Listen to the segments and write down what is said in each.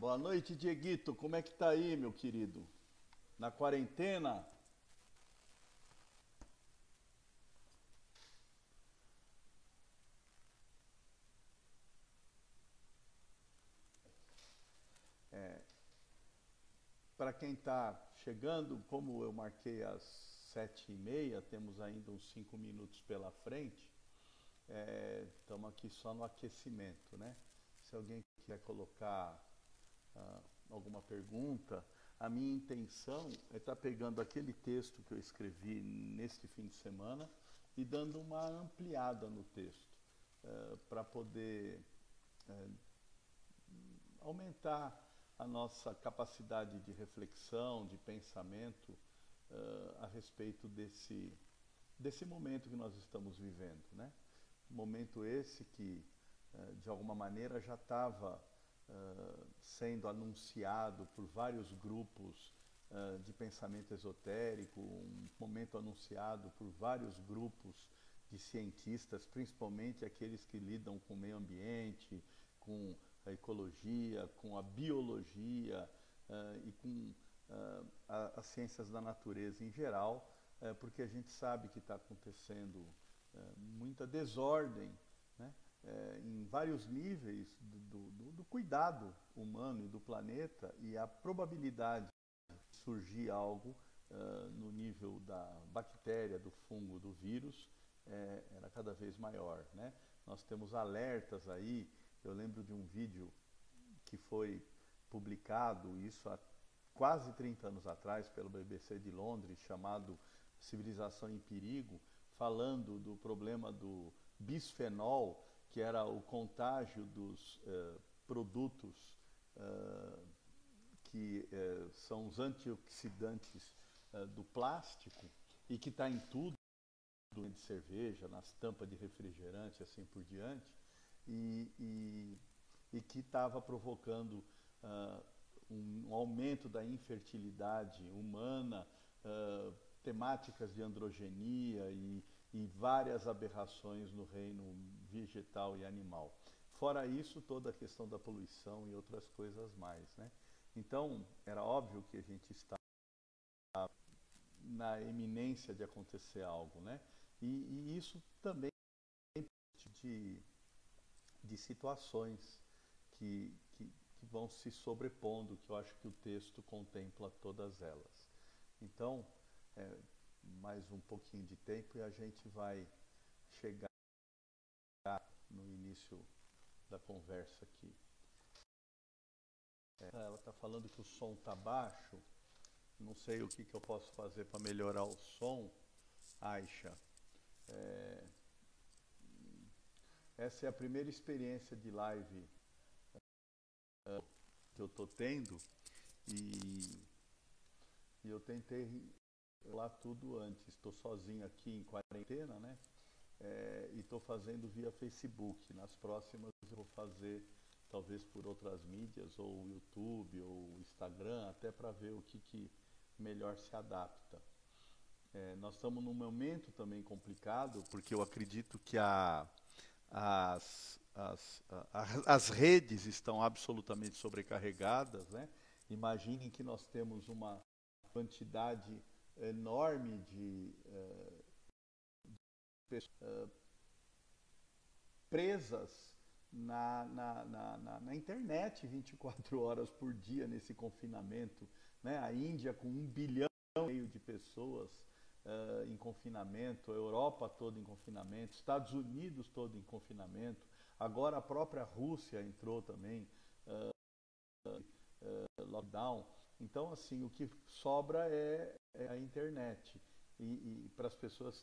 Boa noite, Dieguito. Como é que tá aí, meu querido? Na quarentena? Para quem está chegando, como eu marquei às 7h30, temos ainda uns 5 minutos pela frente. Estamos aqui só no aquecimento, né? Se alguém quiser colocar ah, alguma pergunta, a minha intenção é estar pegando aquele texto que eu escrevi neste fim de semana e dando uma ampliada no texto, para poder eh, aumentar a nossa capacidade de reflexão, de pensamento a respeito desse momento que nós estamos vivendo, né? Momento esse que, de alguma maneira, já estava sendo anunciado por vários grupos de pensamento esotérico, um momento anunciado por vários grupos de cientistas, principalmente aqueles que lidam com o meio ambiente, com a ecologia, com a biologia e com as ciências da natureza em geral, porque a gente sabe que está acontecendo muita desordem, né, em vários níveis do cuidado humano e do planeta, e a probabilidade de surgir algo no nível da bactéria, do fungo, do vírus, era cada vez maior, né? Nós temos alertas aí. Eu lembro de um vídeo que foi publicado, isso há quase 30 anos atrás, pelo BBC de Londres, chamado Civilização em Perigo, falando do problema do bisfenol, que era o contágio dos produtos eh, que são os antioxidantes do plástico e que está em tudo, de cerveja, nas tampas de refrigerante, assim por diante, e, e, e que estava provocando uh, um aumento da infertilidade humana, uh, temáticas de androgenia e várias aberrações no reino vegetal e animal. Fora isso, toda a questão da poluição e outras coisas mais, né? Então, era óbvio que a gente está na eminência de acontecer algo, né? E isso também de, de situações que vão se sobrepondo, que eu acho que o texto contempla todas elas. Então, é, mais um pouquinho de tempo e a gente vai chegar no início da conversa aqui. Ela está falando que o som está baixo. Não sei o que eu posso fazer para melhorar o som, Aisha. É, essa é a primeira experiência de live que eu estou tendo e, e eu tentei lá tudo antes. Estou sozinho aqui em quarentena, né? E estou fazendo via Facebook. Nas próximas eu vou fazer talvez por outras mídias, ou YouTube, ou Instagram, até para ver o que melhor se adapta. Nós estamos num momento também complicado, porque eu acredito que as redes estão absolutamente sobrecarregadas, né? Imaginem que nós temos uma quantidade enorme de pessoas presas na internet 24 horas por dia nesse confinamento, né? A Índia com 1,5 bilhão de pessoas em confinamento, a Europa toda em confinamento, Estados Unidos todo em confinamento, agora a própria Rússia entrou também lockdown. Então, assim, o que sobra é a internet. E para as pessoas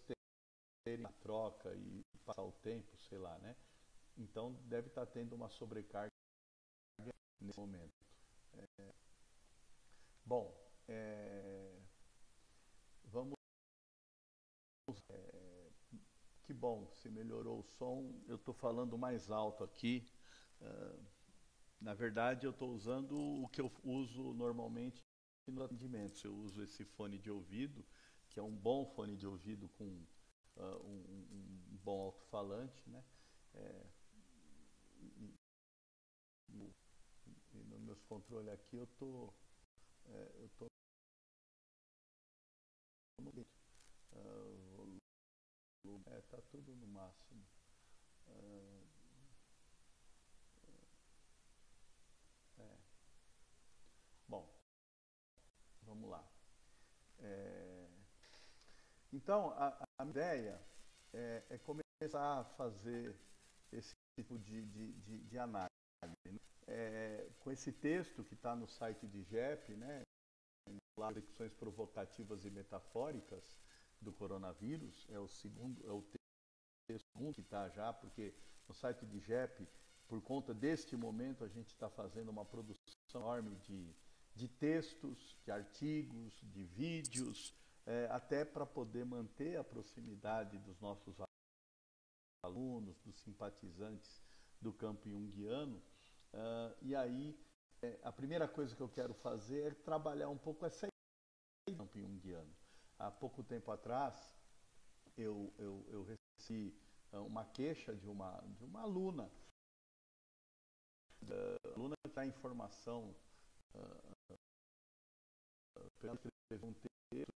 terem a troca e passar o tempo, sei lá, né? Então, deve estar tendo uma sobrecarga nesse momento. Bom, vamos. Que bom, se melhorou o som. Eu estou falando mais alto aqui. Na verdade, eu estou usando o que eu uso normalmente nos atendimentos. Eu uso esse fone de ouvido, que é um bom fone de ouvido com um bom alto-falante, né? E nos meus controle aqui, eu tô no tá tudo no máximo. Ah, é. Bom, vamos lá. É, então, a ideia é começar a fazer esse tipo de análise, né? Com esse texto que está no site de GEP, né, Reflexões Provocativas e Metafóricas do Coronavírus, é o texto que está já, porque no site de GEP, por conta deste momento, a gente está fazendo uma produção enorme de textos, de artigos, de vídeos, até para poder manter a proximidade dos nossos alunos, dos simpatizantes do campo junguiano. E aí, a primeira coisa que eu quero fazer é trabalhar um pouco essa ideia do campo junguiano. Há pouco tempo atrás, eu recebi uma queixa de uma aluna. A aluna que está em formação, escreveu um texto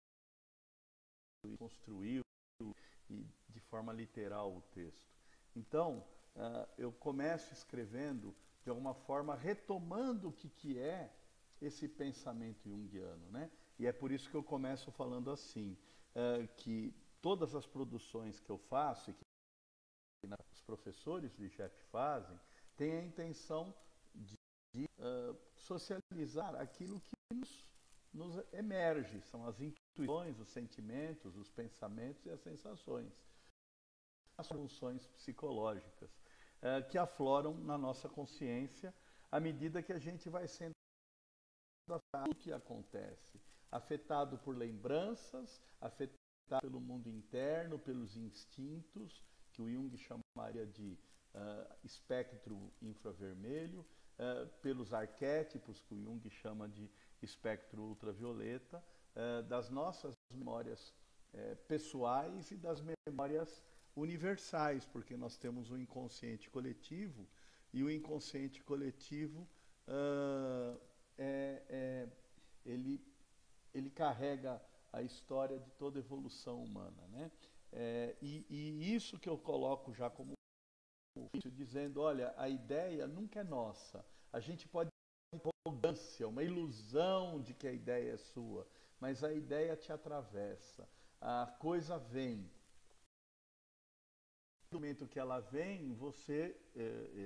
e construiu e de forma literal o texto. Então, eu começo escrevendo de alguma forma retomando o que é esse pensamento junguiano, né? E é por isso que eu começo falando assim, que todas as produções que eu faço e que os professores de GEP fazem, têm a intenção de socializar aquilo que nos emerge, são as intuições, os sentimentos, os pensamentos e as sensações, as funções psicológicas que afloram na nossa consciência à medida que a gente vai sendo afetado pelo que acontece, afetado por lembranças, afetado pelo mundo interno, pelos instintos, que o Jung chamaria de espectro infravermelho, pelos arquétipos, que o Jung chama de espectro ultravioleta, das nossas memórias pessoais e das memórias universais, porque nós temos o inconsciente coletivo, e o inconsciente coletivo ele carrega a história de toda a evolução humana, né? E isso que eu coloco já como dizendo, olha, a ideia nunca é nossa. A gente pode ter uma arrogância, uma ilusão de que a ideia é sua, mas a ideia te atravessa. A coisa vem. No momento que ela vem, você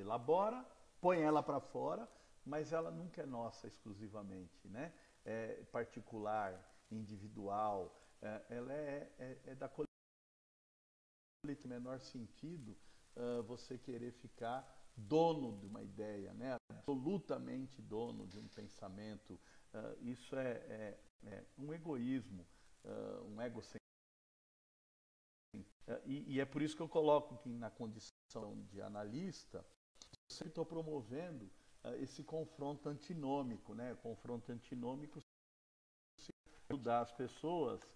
elabora, põe ela para fora, mas ela nunca é nossa exclusivamente, né? É particular, individual, ela é da coletividade. No menor sentido você querer ficar dono de uma ideia, né? Absolutamente dono de um pensamento. Isso é um egoísmo, um egocentrismo. E é por isso que eu coloco que na condição de analista, eu sempre estou promovendo esse confronto antinômico, né? Confronto antinômico ajudar as pessoas a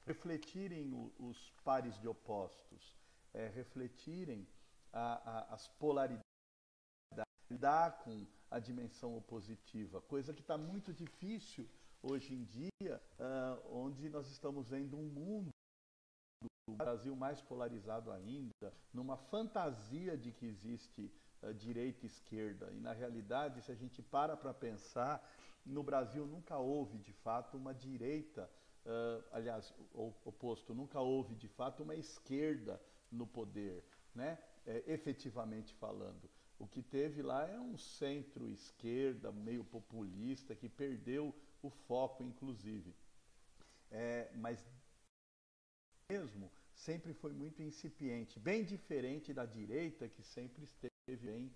refletirem os pares de opostos, refletirem as polaridades, lidar com a dimensão opositiva, coisa que está muito difícil hoje em dia, onde nós estamos vendo um mundo, o Brasil mais polarizado ainda, numa fantasia de que existe direita e esquerda. E na realidade, se a gente para pensar, no Brasil nunca houve de fato uma direita, aliás, o oposto, nunca houve de fato uma esquerda no poder, né? Efetivamente falando. O que teve lá é um centro-esquerda, meio populista, que perdeu o foco, inclusive. Mas mesmo sempre foi muito incipiente, bem diferente da direita, que sempre esteve bem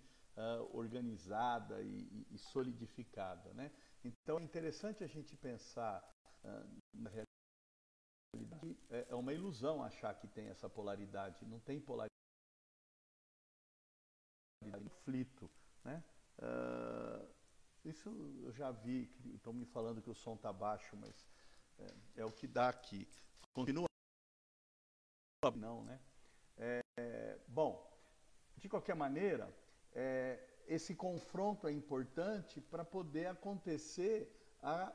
organizada e solidificada, né? Então é interessante a gente pensar na realidade. É uma ilusão achar que tem essa polaridade, não tem polaridade, conflito, né? Isso eu já vi, estão me falando que o som está baixo, mas é o que dá aqui. Continua não, né? Bom, de qualquer maneira, esse confronto é importante para poder acontecer a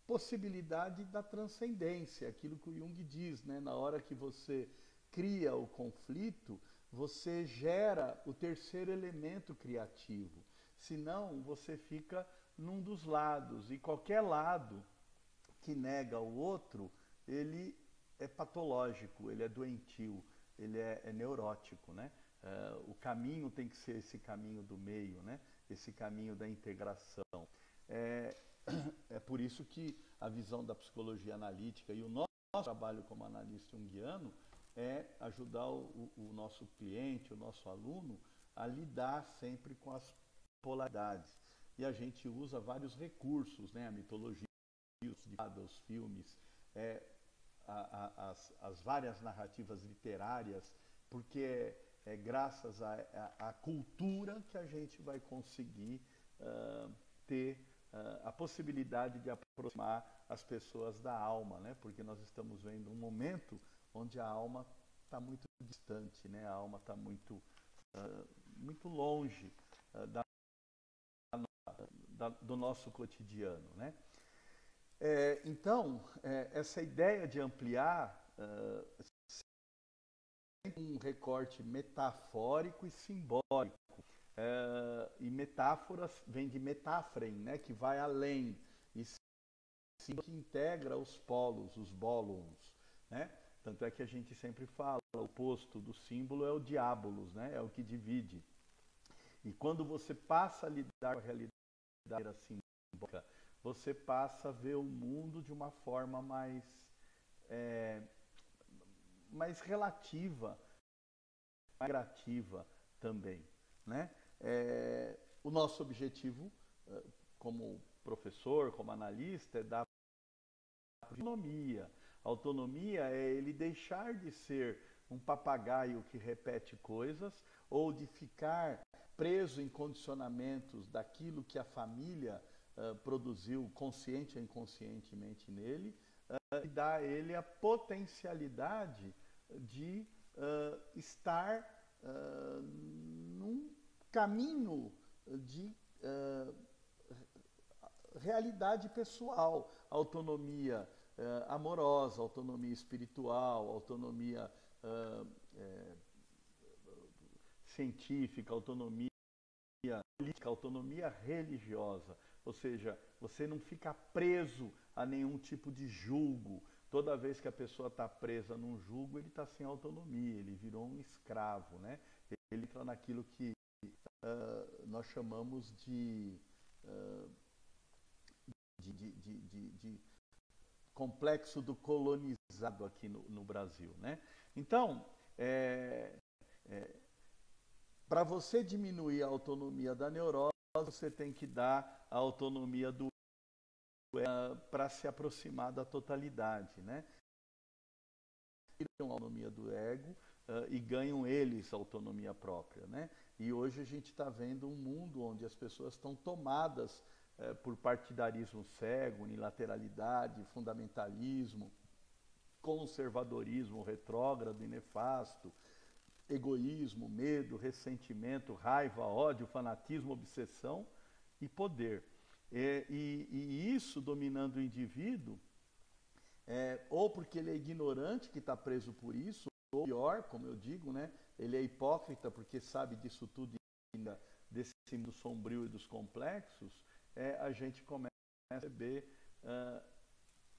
possibilidade da transcendência, aquilo que o Jung diz, né? Na hora que você cria o conflito, você gera o terceiro elemento criativo. Senão, você fica num dos lados, e qualquer lado que nega o outro, ele é patológico, ele é doentio, ele é neurótico, né? O caminho tem que ser esse caminho do meio, né? Esse caminho da integração. É, é por isso que a visão da psicologia analítica e o nosso trabalho como analista junguiano é ajudar o nosso cliente, o nosso aluno, a lidar sempre com as polaridades. E a gente usa vários recursos, né? A mitologia, os filmes, as várias narrativas literárias, porque é graças à cultura que a gente vai conseguir ter a possibilidade de aproximar as pessoas da alma, né? Porque nós estamos vendo um momento onde a alma está muito distante, né? A alma está muito longe do nosso cotidiano, né? Então, essa ideia de ampliar um recorte metafórico e simbólico. E metáforas vem de metáfren, né, que vai além, e sim que integra os polos, os bólons, né? Tanto é que a gente sempre fala, o oposto do símbolo é o diabolos, né? É o que divide. E quando você passa a lidar com a realidade simbólica, você passa a ver o mundo de uma forma mais relativa, mais grativa também, né? O nosso objetivo, como professor, como analista, é dar autonomia. Autonomia é ele deixar de ser um papagaio que repete coisas ou de ficar preso em condicionamentos daquilo que a família produziu consciente ou inconscientemente nele, e dá a ele a potencialidade de estar num caminho de realidade pessoal, autonomia amorosa, autonomia espiritual, autonomia científica, autonomia política, autonomia religiosa. Ou seja, você não fica preso a nenhum tipo de julgo. Toda vez que a pessoa está presa num julgo, ele está sem autonomia, ele virou um escravo, né? Ele entra naquilo que nós chamamos de complexo do colonizado aqui no Brasil, né? Então, para você diminuir a autonomia da neurose, você tem que dar a autonomia do para se aproximar da totalidade, né? Tiram a autonomia do ego e ganham eles a autonomia própria, né? E hoje a gente está vendo um mundo onde as pessoas estão tomadas por partidarismo cego, unilateralidade, fundamentalismo, conservadorismo retrógrado e nefasto, egoísmo, medo, ressentimento, raiva, ódio, fanatismo, obsessão e poder. E isso dominando o indivíduo, ou porque ele é ignorante que está preso por isso, ou pior, como eu digo, né, ele é hipócrita porque sabe disso tudo, desse mundo sombrio e dos complexos, a gente começa a perceber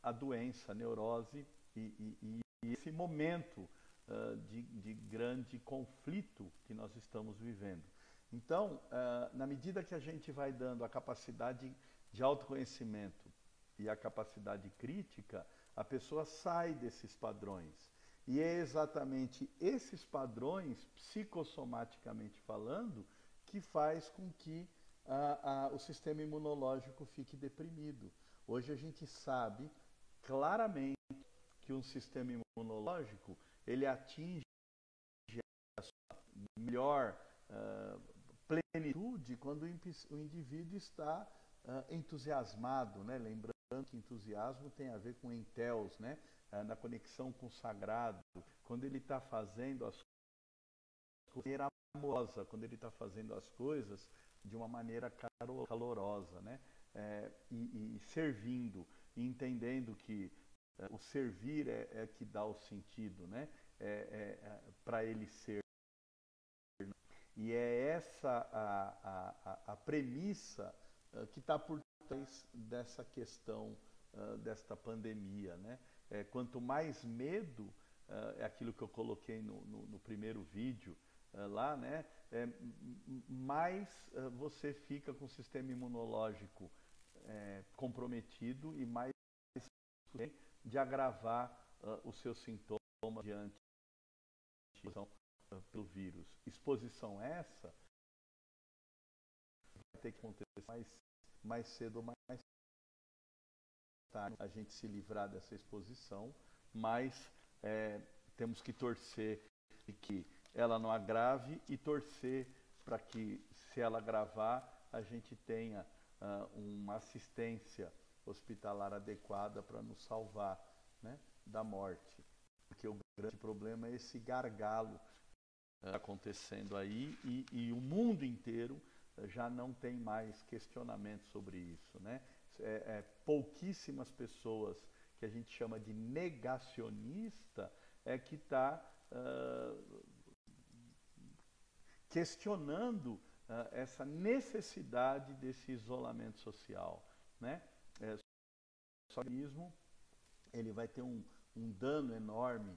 a doença, a neurose e esse momento de grande conflito que nós estamos vivendo. Então, na medida que a gente vai dando a capacidade de autoconhecimento e a capacidade crítica, a pessoa sai desses padrões. E é exatamente esses padrões, psicossomaticamente falando, que faz com que o sistema imunológico fique deprimido. Hoje a gente sabe claramente que um sistema imunológico ele atinge a sua melhor plenitude quando o indivíduo está entusiasmado, né? Lembrando que entusiasmo tem a ver com enteos, né? Na conexão com o sagrado, quando ele está fazendo as maneira amorosa, quando ele está fazendo as coisas de uma maneira calorosa, né? E servindo, e entendendo que o servir é que dá o sentido, né? Para ele ser. E é essa a premissa que está por trás dessa questão desta pandemia, né? Quanto mais medo, é aquilo que eu coloquei no primeiro vídeo lá, né? Mais você fica com o sistema imunológico comprometido e mais de agravar os seus sintomas diante pelo vírus. Exposição essa vai ter que acontecer mais cedo ou mais tarde a gente se livrar dessa exposição, mas temos que torcer que ela não agrave e torcer para que, se ela agravar, a gente tenha uma assistência hospitalar adequada para nos salvar, né, da morte. Porque o grande problema é esse gargalo acontecendo aí e o mundo inteiro já não tem mais questionamento sobre isso, né? Pouquíssimas pessoas que a gente chama de negacionista que está questionando essa necessidade desse isolamento social, né? O organismo ele vai ter um dano enorme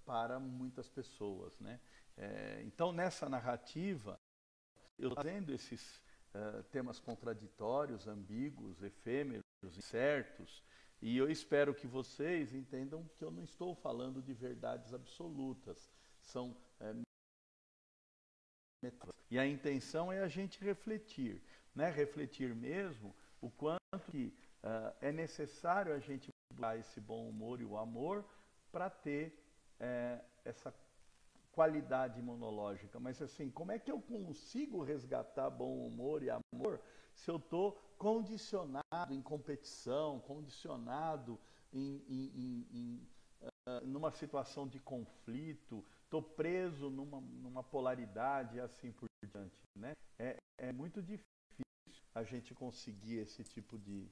para muitas pessoas, né? Então, nessa narrativa, eu estou trazendo esses temas contraditórios, ambíguos, efêmeros, incertos, e eu espero que vocês entendam que eu não estou falando de verdades absolutas, são metáforas. E a intenção é a gente refletir, né? Refletir mesmo o quanto que é necessário a gente buscar esse bom humor e o amor para ter essa qualidade imunológica. Mas assim, como é que eu consigo resgatar bom humor e amor se eu estou condicionado em competição, condicionado numa situação de conflito, estou preso numa polaridade e assim por diante, né? É muito difícil a gente conseguir esse tipo de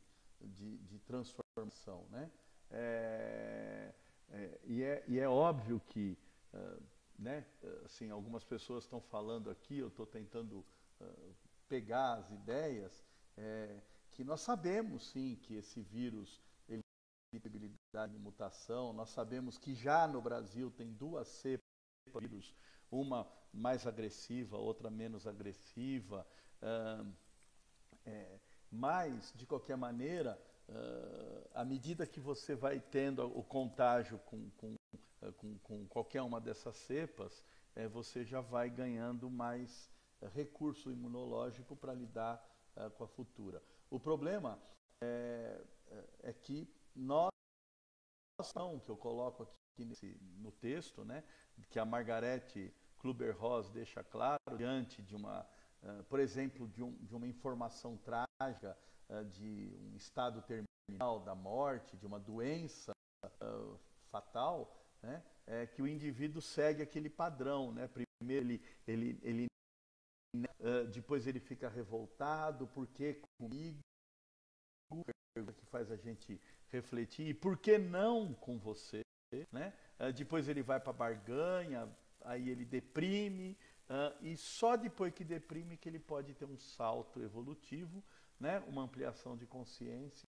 transformação, né? E é óbvio que né? Assim, algumas pessoas estão falando aqui, eu estou tentando pegar as ideias, que nós sabemos sim que esse vírus ele tem possibilidade de mutação, nós sabemos que já no Brasil tem duas cepas de vírus, uma mais agressiva, outra menos agressiva, mas de qualquer maneira, à medida que você vai tendo o contágio com qualquer uma dessas cepas, você já vai ganhando mais recurso imunológico para lidar com a futura. O problema é que nós, que eu coloco aqui no texto, né, que a Margarete Kluber-Ross deixa claro, diante de por exemplo, de uma informação trágica, de um estado terminal da morte, de uma doença fatal, né? Que o indivíduo segue aquele padrão, né? Primeiro ele depois ele fica revoltado, por que comigo? Que faz a gente refletir, e por que não com você, né? Depois ele vai para a barganha, aí ele deprime, e só depois que deprime que ele pode ter um salto evolutivo, né? Uma ampliação de consciência.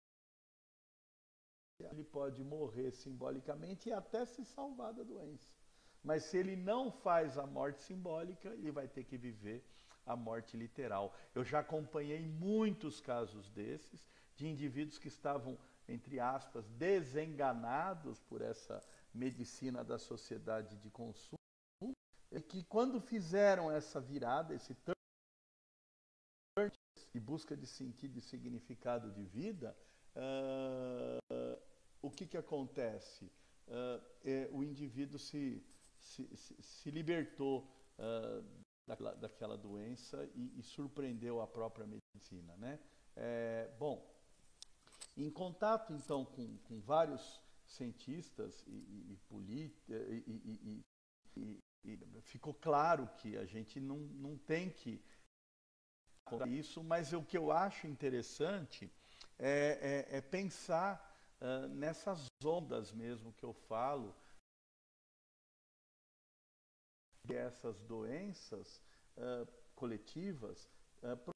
Ele pode morrer simbolicamente e até se salvar da doença. Mas se ele não faz a morte simbólica, ele vai ter que viver a morte literal. Eu já acompanhei muitos casos desses, de indivíduos que estavam, entre aspas, desenganados por essa medicina da sociedade de consumo, e que quando fizeram essa virada, esse turn e busca de sentido e significado de vida, o que acontece? O indivíduo se libertou daquela doença e surpreendeu a própria medicina, né? Bom, em contato então com vários cientistas e ficou claro que a gente não tem que isso, mas o que eu acho interessante é pensar nessas ondas mesmo que eu falo, essas doenças coletivas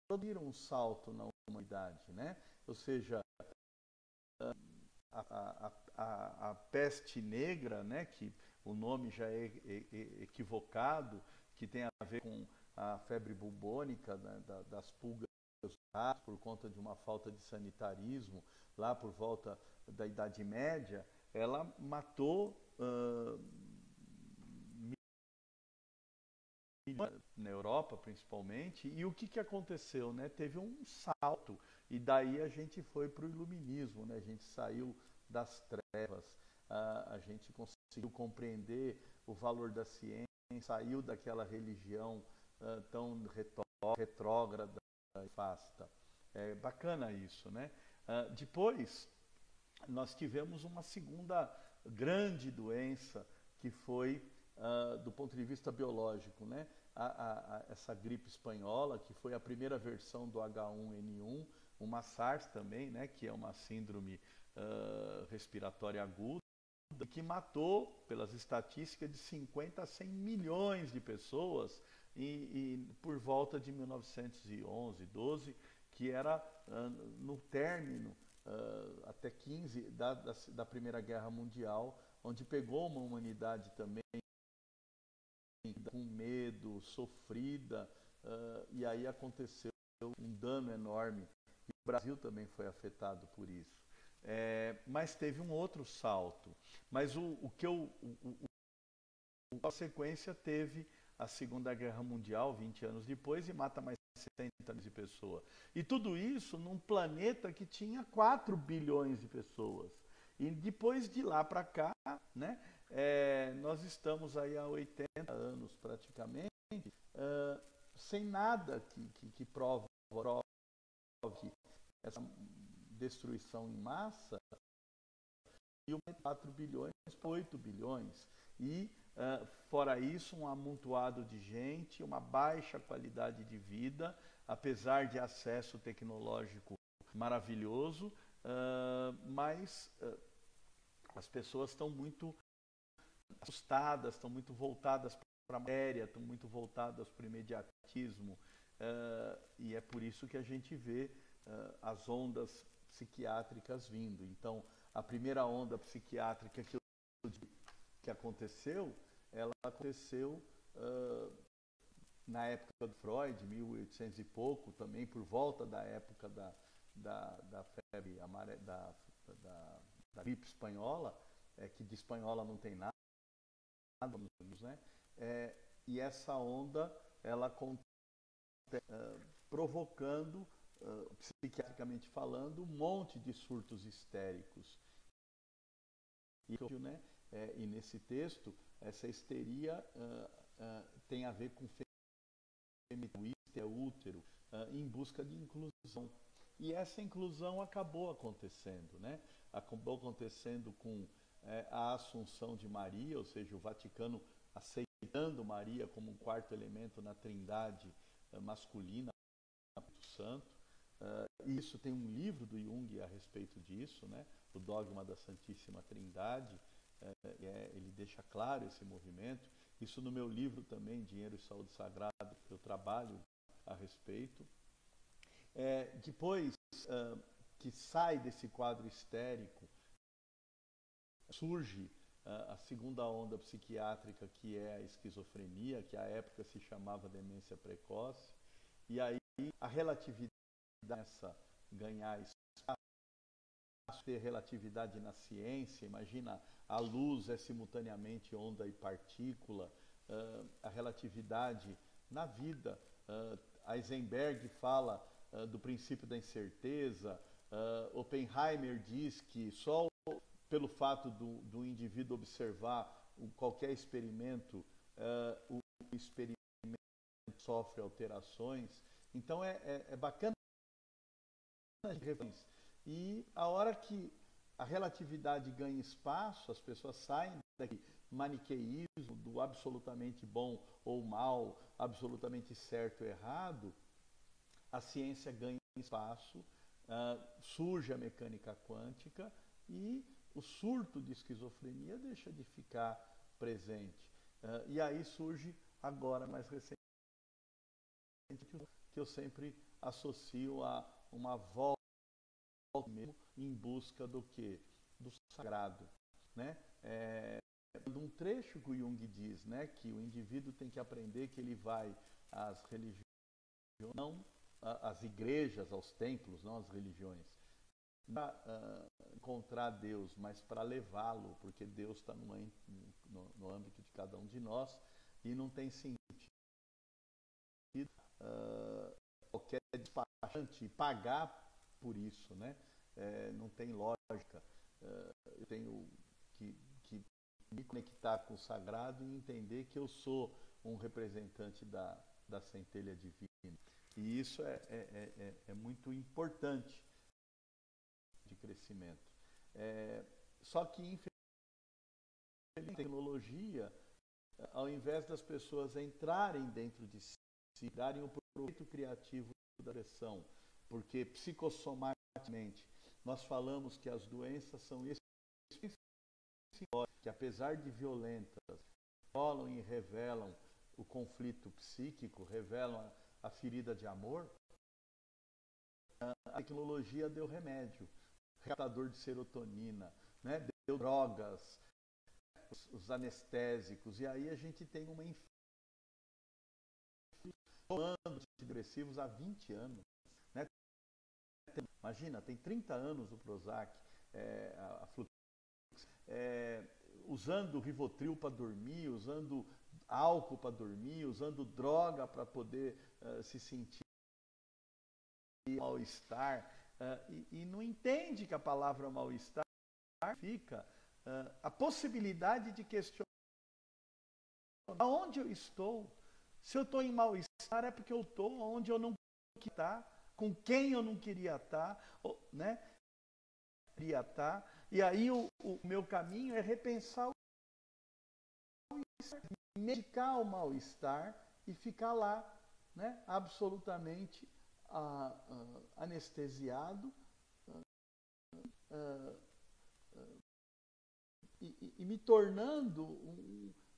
produziram um salto na humanidade, né? Ou seja, a peste negra, né, que o nome já é equivocado, que tem a ver com a febre bubônica, né, das pulgas por conta de uma falta de sanitarismo, lá por volta da Idade Média, ela matou na Europa principalmente, e o que aconteceu, né? Teve um salto, e daí a gente foi para o iluminismo, né? A gente saiu das trevas, a gente conseguiu compreender o valor da ciência, saiu daquela religião tão retrógrada e nefasta. É bacana isso, né? Depois, nós tivemos uma segunda grande doença, que foi, do ponto de vista biológico, né? Essa gripe espanhola, que foi a primeira versão do H1N1, uma SARS também, né? Que é uma síndrome respiratória aguda, que matou, pelas estatísticas, de 50 a 100 milhões de pessoas por volta de 1911, 12, que era no término até 15 da Primeira Guerra Mundial, onde pegou uma humanidade também com medo, sofrida, e aí aconteceu um dano enorme. E o Brasil também foi afetado por isso. Mas teve um outro salto. Mas a sequência teve a Segunda Guerra Mundial, 20 anos depois, e mata mais 70 milhões de pessoas. E tudo isso num planeta que tinha 4 bilhões de pessoas. E depois de lá para cá, né, nós estamos aí há 80 anos praticamente, sem nada que prove essa destruição em massa, e 4 bilhões para 8 bilhões. E, fora isso, um amontoado de gente, uma baixa qualidade de vida, apesar de acesso tecnológico maravilhoso, mas as pessoas estão muito assustadas, estão muito voltadas para a matéria, estão muito voltadas para o imediatismo, e é por isso que a gente vê as ondas psiquiátricas vindo. Então, a primeira onda psiquiátrica que aconteceu, ela aconteceu na época do Freud, 1800 e pouco, também por volta da época da febre da gripe espanhola, que de espanhola não tem nada, né? E essa onda, ela provocando, psiquiatricamente falando, um monte de surtos histéricos. Né? E nesse texto, essa histeria tem a ver com útero, em busca de inclusão. E essa inclusão acabou acontecendo, né? Acabou acontecendo com a Assunção de Maria, ou seja, o Vaticano aceitando Maria como um quarto elemento na trindade masculina, do Santo. E isso tem um livro do Jung a respeito disso, né? O Dogma da Santíssima Trindade. Ele deixa claro esse movimento. Isso no meu livro também, Dinheiro e Saúde Sagrada, eu trabalho a respeito. Depois que sai desse quadro histérico, surge a segunda onda psiquiátrica, que é a esquizofrenia, que à época se chamava demência precoce, e aí a relatividade começa a ganhar espaço, ter relatividade na ciência. Imagina, a luz é simultaneamente onda e partícula, a relatividade na vida. Heisenberg fala do princípio da incerteza, Oppenheimer diz que só pelo fato do indivíduo observar qualquer experimento, o experimento sofre alterações. Então é bacana. E a hora que a relatividade ganha espaço, as pessoas saem daqui maniqueísmo do absolutamente bom ou mal, absolutamente certo ou errado, a ciência ganha espaço, surge a mecânica quântica e o surto de esquizofrenia deixa de ficar presente. E aí surge agora, mais recentemente, que eu sempre associo a uma volta mesmo em busca do quê? Do sagrado, né? Um trecho que o Jung diz, né, que o indivíduo tem que aprender que ele vai às religiões, não às igrejas, aos templos, não às religiões, para encontrar Deus, mas para levá-lo, porque Deus está no âmbito de cada um de nós e não tem sentido qualquer despachante pagar por isso, né? Não tem lógica. Eu tenho que me conectar com o sagrado e entender que eu sou um representante da centelha divina. E isso é muito importante de crescimento. Só que, infelizmente, a tecnologia, ao invés das pessoas entrarem dentro de si, darem o proveito criativo da direção, porque psicossomaticamente nós falamos que as doenças são que, apesar de violentas, rolam e revelam o conflito psíquico, revelam a ferida de amor. A tecnologia deu remédio, resgatador de serotonina, né? Deu drogas, os anestésicos, e aí a gente tem uma tomando antidepressivos há 20 anos. Né? Imagina, tem 30 anos o Prozac, a Flux, usando Rivotril para dormir, usando álcool para dormir, usando droga para poder se sentir mal-estar, e não entende que a palavra mal-estar fica a possibilidade de questionar aonde eu estou. Se eu estou em mal-estar é porque eu estou onde eu não queria estar, com quem eu não queria estar, né? Queria estar. E aí o meu caminho é repensar o mal-estar, medicar o mal-estar e ficar lá, né? Absolutamente anestesiado e me tornando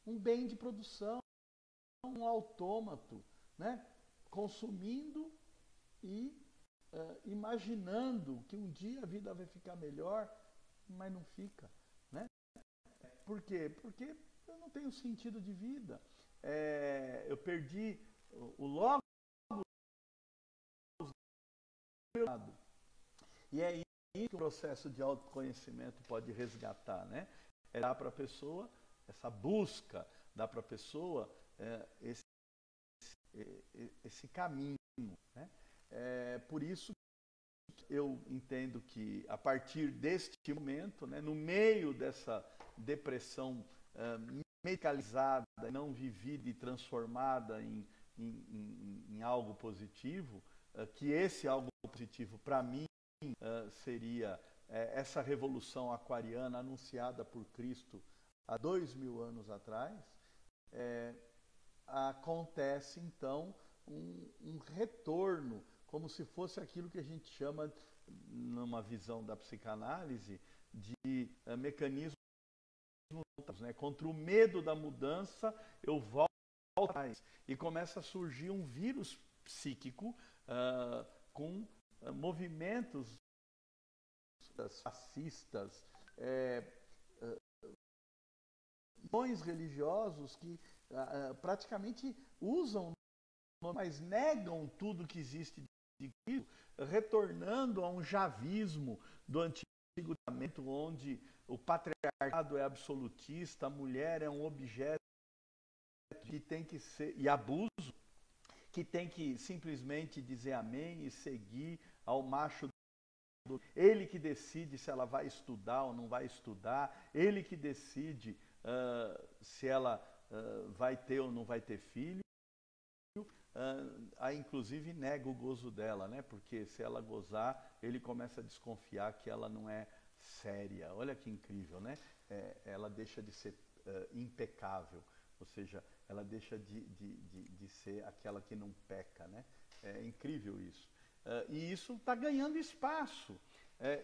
um bem de produção, um autômato, né? Consumindo e imaginando que um dia a vida vai ficar melhor, mas não fica, né? Por quê? Porque eu não tenho sentido de vida. Eu perdi o logo. E é isso que o processo de autoconhecimento pode resgatar, né? Dar para a pessoa essa busca, dar para a pessoa esse caminho, né? Por isso eu entendo que a partir deste momento, né, no meio dessa depressão medicalizada, não vivida e transformada em algo positivo, que esse algo positivo para mim seria essa revolução aquariana anunciada por Cristo há 2000 anos atrás, acontece então um retorno, como se fosse aquilo que a gente chama, numa visão da psicanálise, de mecanismos, né? Contra o medo da mudança, eu volto atrás. E começa a surgir um vírus psíquico com movimentos fascistas, religiosos que praticamente usam, mas negam tudo que existe de Cristo, retornando a um javismo do Antigo Testamento, onde o patriarcado é absolutista, a mulher é um objeto que tem que ser, e abuso, que tem que simplesmente dizer amém e seguir ao macho. Ele que decide se ela vai estudar ou não vai estudar, ele que decide se ela vai ter ou não vai ter filho. Aí inclusive nega o gozo dela, né? Porque se ela gozar, ele começa a desconfiar que ela não é séria. Olha que incrível, né? Ela deixa de ser impecável, ou seja, ela deixa de ser aquela que não peca, né? É incrível isso. E isso está ganhando espaço.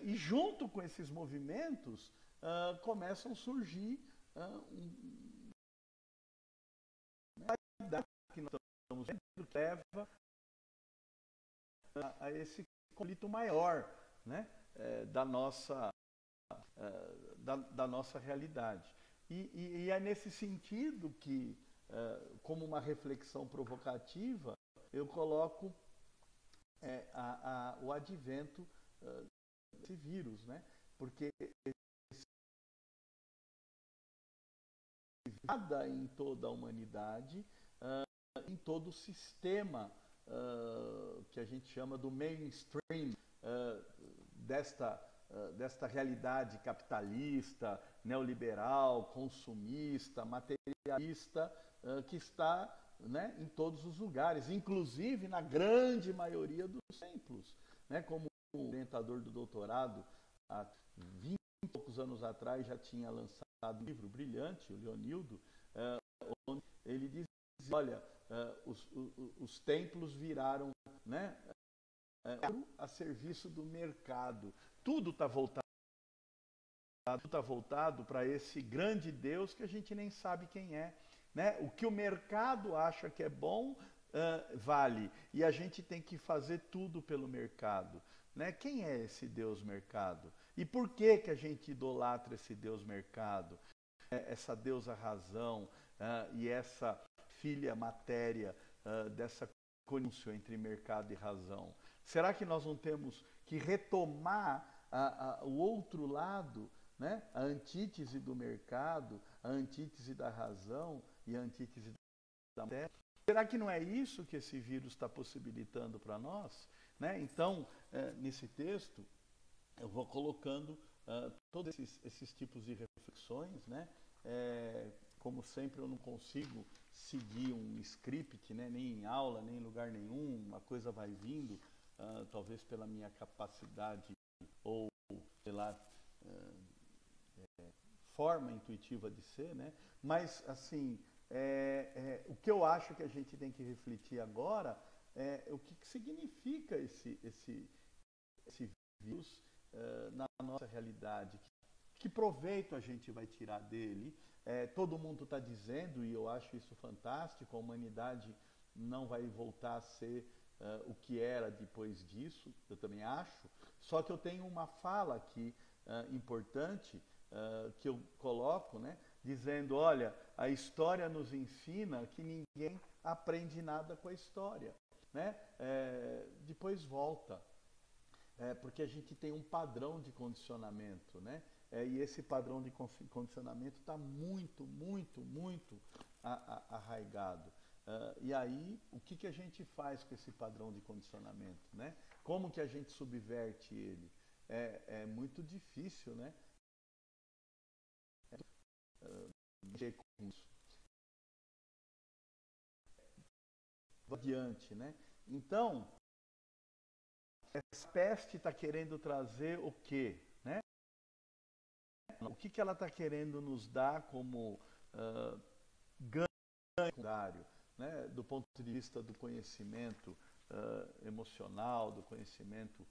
E junto com esses movimentos, começam a surgir uma realidade que nós estamos vendo que leva a esse conflito maior, né? Da nossa realidade. E é nesse sentido que, como uma reflexão provocativa, eu coloco o advento desse vírus, né? Porque nada em toda a humanidade, em todo o sistema que a gente chama do mainstream desta realidade capitalista, neoliberal, consumista, materialista, que está, né, em todos os lugares, inclusive na grande maioria dos templos. Né, como o orientador do doutorado, há 20 e poucos anos atrás, já tinha lançado um livro brilhante, o Leonildo, onde ele diz, olha, os templos viraram, né, a serviço do mercado. Tudo está voltado para esse grande Deus que a gente nem sabe quem é. Né? O que o mercado acha que é bom, vale. E a gente tem que fazer tudo pelo mercado. Né? Quem é esse Deus mercado? E por que a gente idolatra esse Deus mercado? Essa deusa razão e essa filha matéria dessa conjunção entre mercado e razão. Será que nós não temos que retomar o outro lado, né? A antítese do mercado, a antítese da razão e a antítese da matéria? Será que não é isso que esse vírus está possibilitando para nós? Né? Então, nesse texto, eu vou colocando todos esses tipos de reflexões, né? Como sempre, eu não consigo seguir um script, né? Nem em aula, nem em lugar nenhum, uma coisa vai vindo, talvez pela minha capacidade ou pela forma intuitiva de ser, né? Mas, assim, o que eu acho que a gente tem que refletir agora é o que significa esse vírus na nossa realidade. Que proveito a gente vai tirar dele? Todo mundo está dizendo, e eu acho isso fantástico, a humanidade não vai voltar a ser o que era depois disso, eu também acho. Só que eu tenho uma fala aqui importante que eu coloco, né, dizendo, olha, a história nos ensina que ninguém aprende nada com a história. Né? Depois volta. Porque a gente tem um padrão de condicionamento, né? E esse padrão de condicionamento está muito, muito, muito arraigado. E aí, o que a gente faz com esse padrão de condicionamento, né? Como que a gente subverte ele? É muito difícil, né? Mexer com isso. Adiante, né? Então, essa peste está querendo trazer o quê? Né? O que ela está querendo nos dar como ganho secundário, né? Do ponto de vista do conhecimento emocional, do conhecimento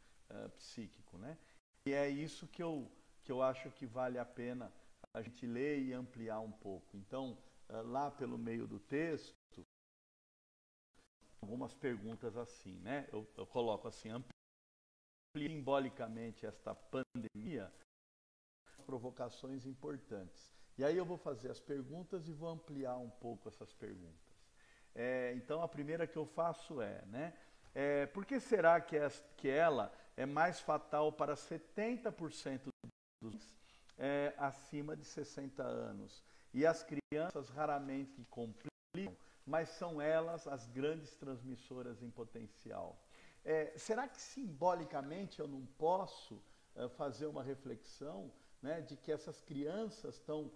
psíquico, né? E é isso que eu acho que vale a pena a gente ler e ampliar um pouco. Então, lá pelo meio do texto, algumas perguntas assim, né? Eu coloco assim, amplia simbolicamente esta pandemia, provocações importantes. E aí eu vou fazer as perguntas e vou ampliar um pouco essas perguntas. Então a primeira que eu faço né? Por que será que ela é mais fatal para 70% dos acima de 60 anos? E as crianças raramente complicam, mas são elas as grandes transmissoras em potencial. Será que simbolicamente eu não posso fazer uma reflexão, né, de que essas crianças estão...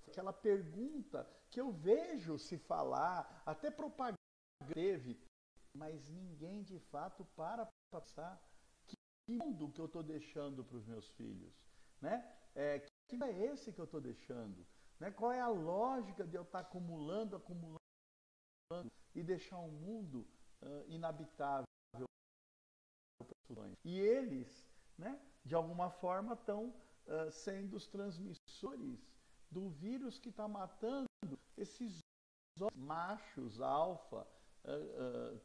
Aquela pergunta que eu vejo se falar, até propaganda teve, mas ninguém de fato para pensar que mundo que eu estou deixando para os meus filhos, né? Que mundo é esse que eu estou deixando? Né? Qual é a lógica de eu estar acumulando, acumulando e deixar um mundo inabitável? E eles, né, de alguma forma, estão sendo os transmissores do vírus que está matando esses machos alfa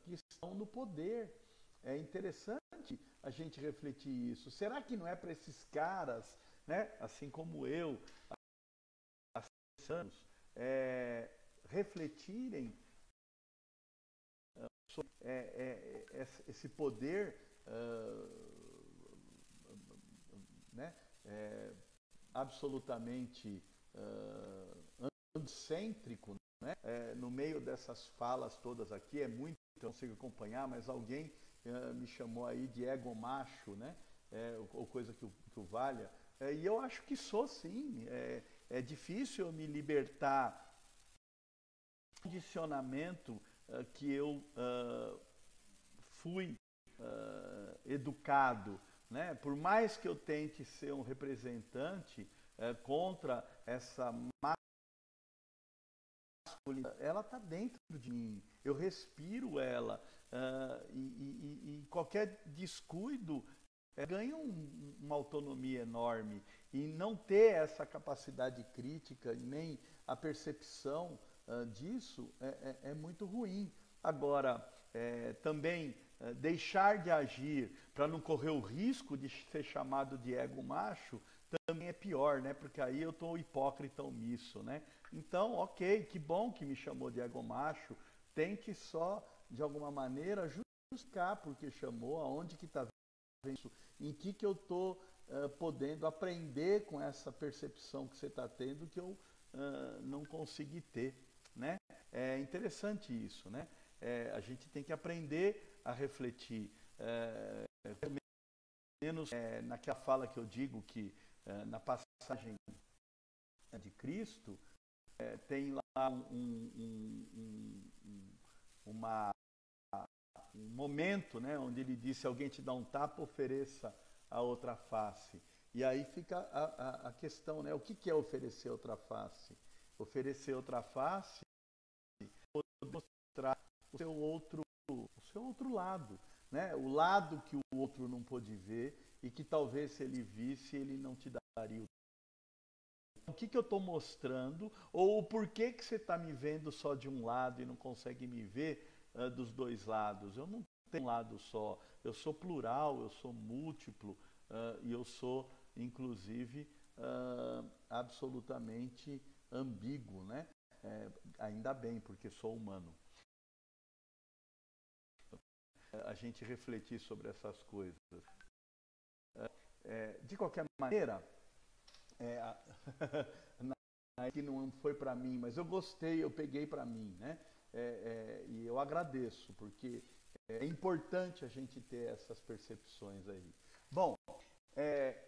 que estão no poder. É interessante a gente refletir isso. Será que não é para esses caras, né, assim como eu, há 6 anos, refletirem sobre esse poder, né, absolutamente androcêntrico, né? No meio dessas falas todas aqui, é muito, eu não consigo acompanhar, mas alguém me chamou aí de ego macho, né? Ou coisa que o valha. E eu acho que sou sim. É difícil eu me libertar do condicionamento que eu fui educado, né? Por mais que eu tente ser um representante contra essa masculinidade, ela está dentro de mim. Eu respiro ela e qualquer descuido ganha uma autonomia enorme. E não ter essa capacidade crítica nem a percepção disso é muito ruim. Agora, também deixar de agir para não correr o risco de ser chamado de ego macho também é pior, né? Porque aí eu estou hipócrita omisso, né? Então, ok, que bom que me chamou de ego macho. Tente só, de alguma maneira, justificar porque chamou, aonde que está vendo isso, em que eu estou podendo aprender com essa percepção que você está tendo que eu não consegui ter, né? É interessante isso, né? A gente tem que aprender a refletir. Pelo menos naquela fala que eu digo que na passagem de Cristo tem lá um momento, né, onde ele disse: alguém te dá um tapa, ofereça a outra face. E aí fica a questão, né? O que é oferecer outra face? Oferecer outra face é mostrar o seu outro lado, né? O lado que o outro não pôde ver e que talvez se ele visse, ele não te daria o que eu estou mostrando, ou o porquê que você está me vendo só de um lado e não consegue me ver dos dois lados. Eu não tenho um lado só, eu sou plural, eu sou múltiplo e eu sou, inclusive, absolutamente ambíguo, né? Ainda bem, porque sou humano. A gente refletir sobre essas coisas. De qualquer maneira, que não foi para mim, mas eu gostei, eu peguei para mim, né? E eu agradeço, porque é importante a gente ter essas percepções aí. Bom,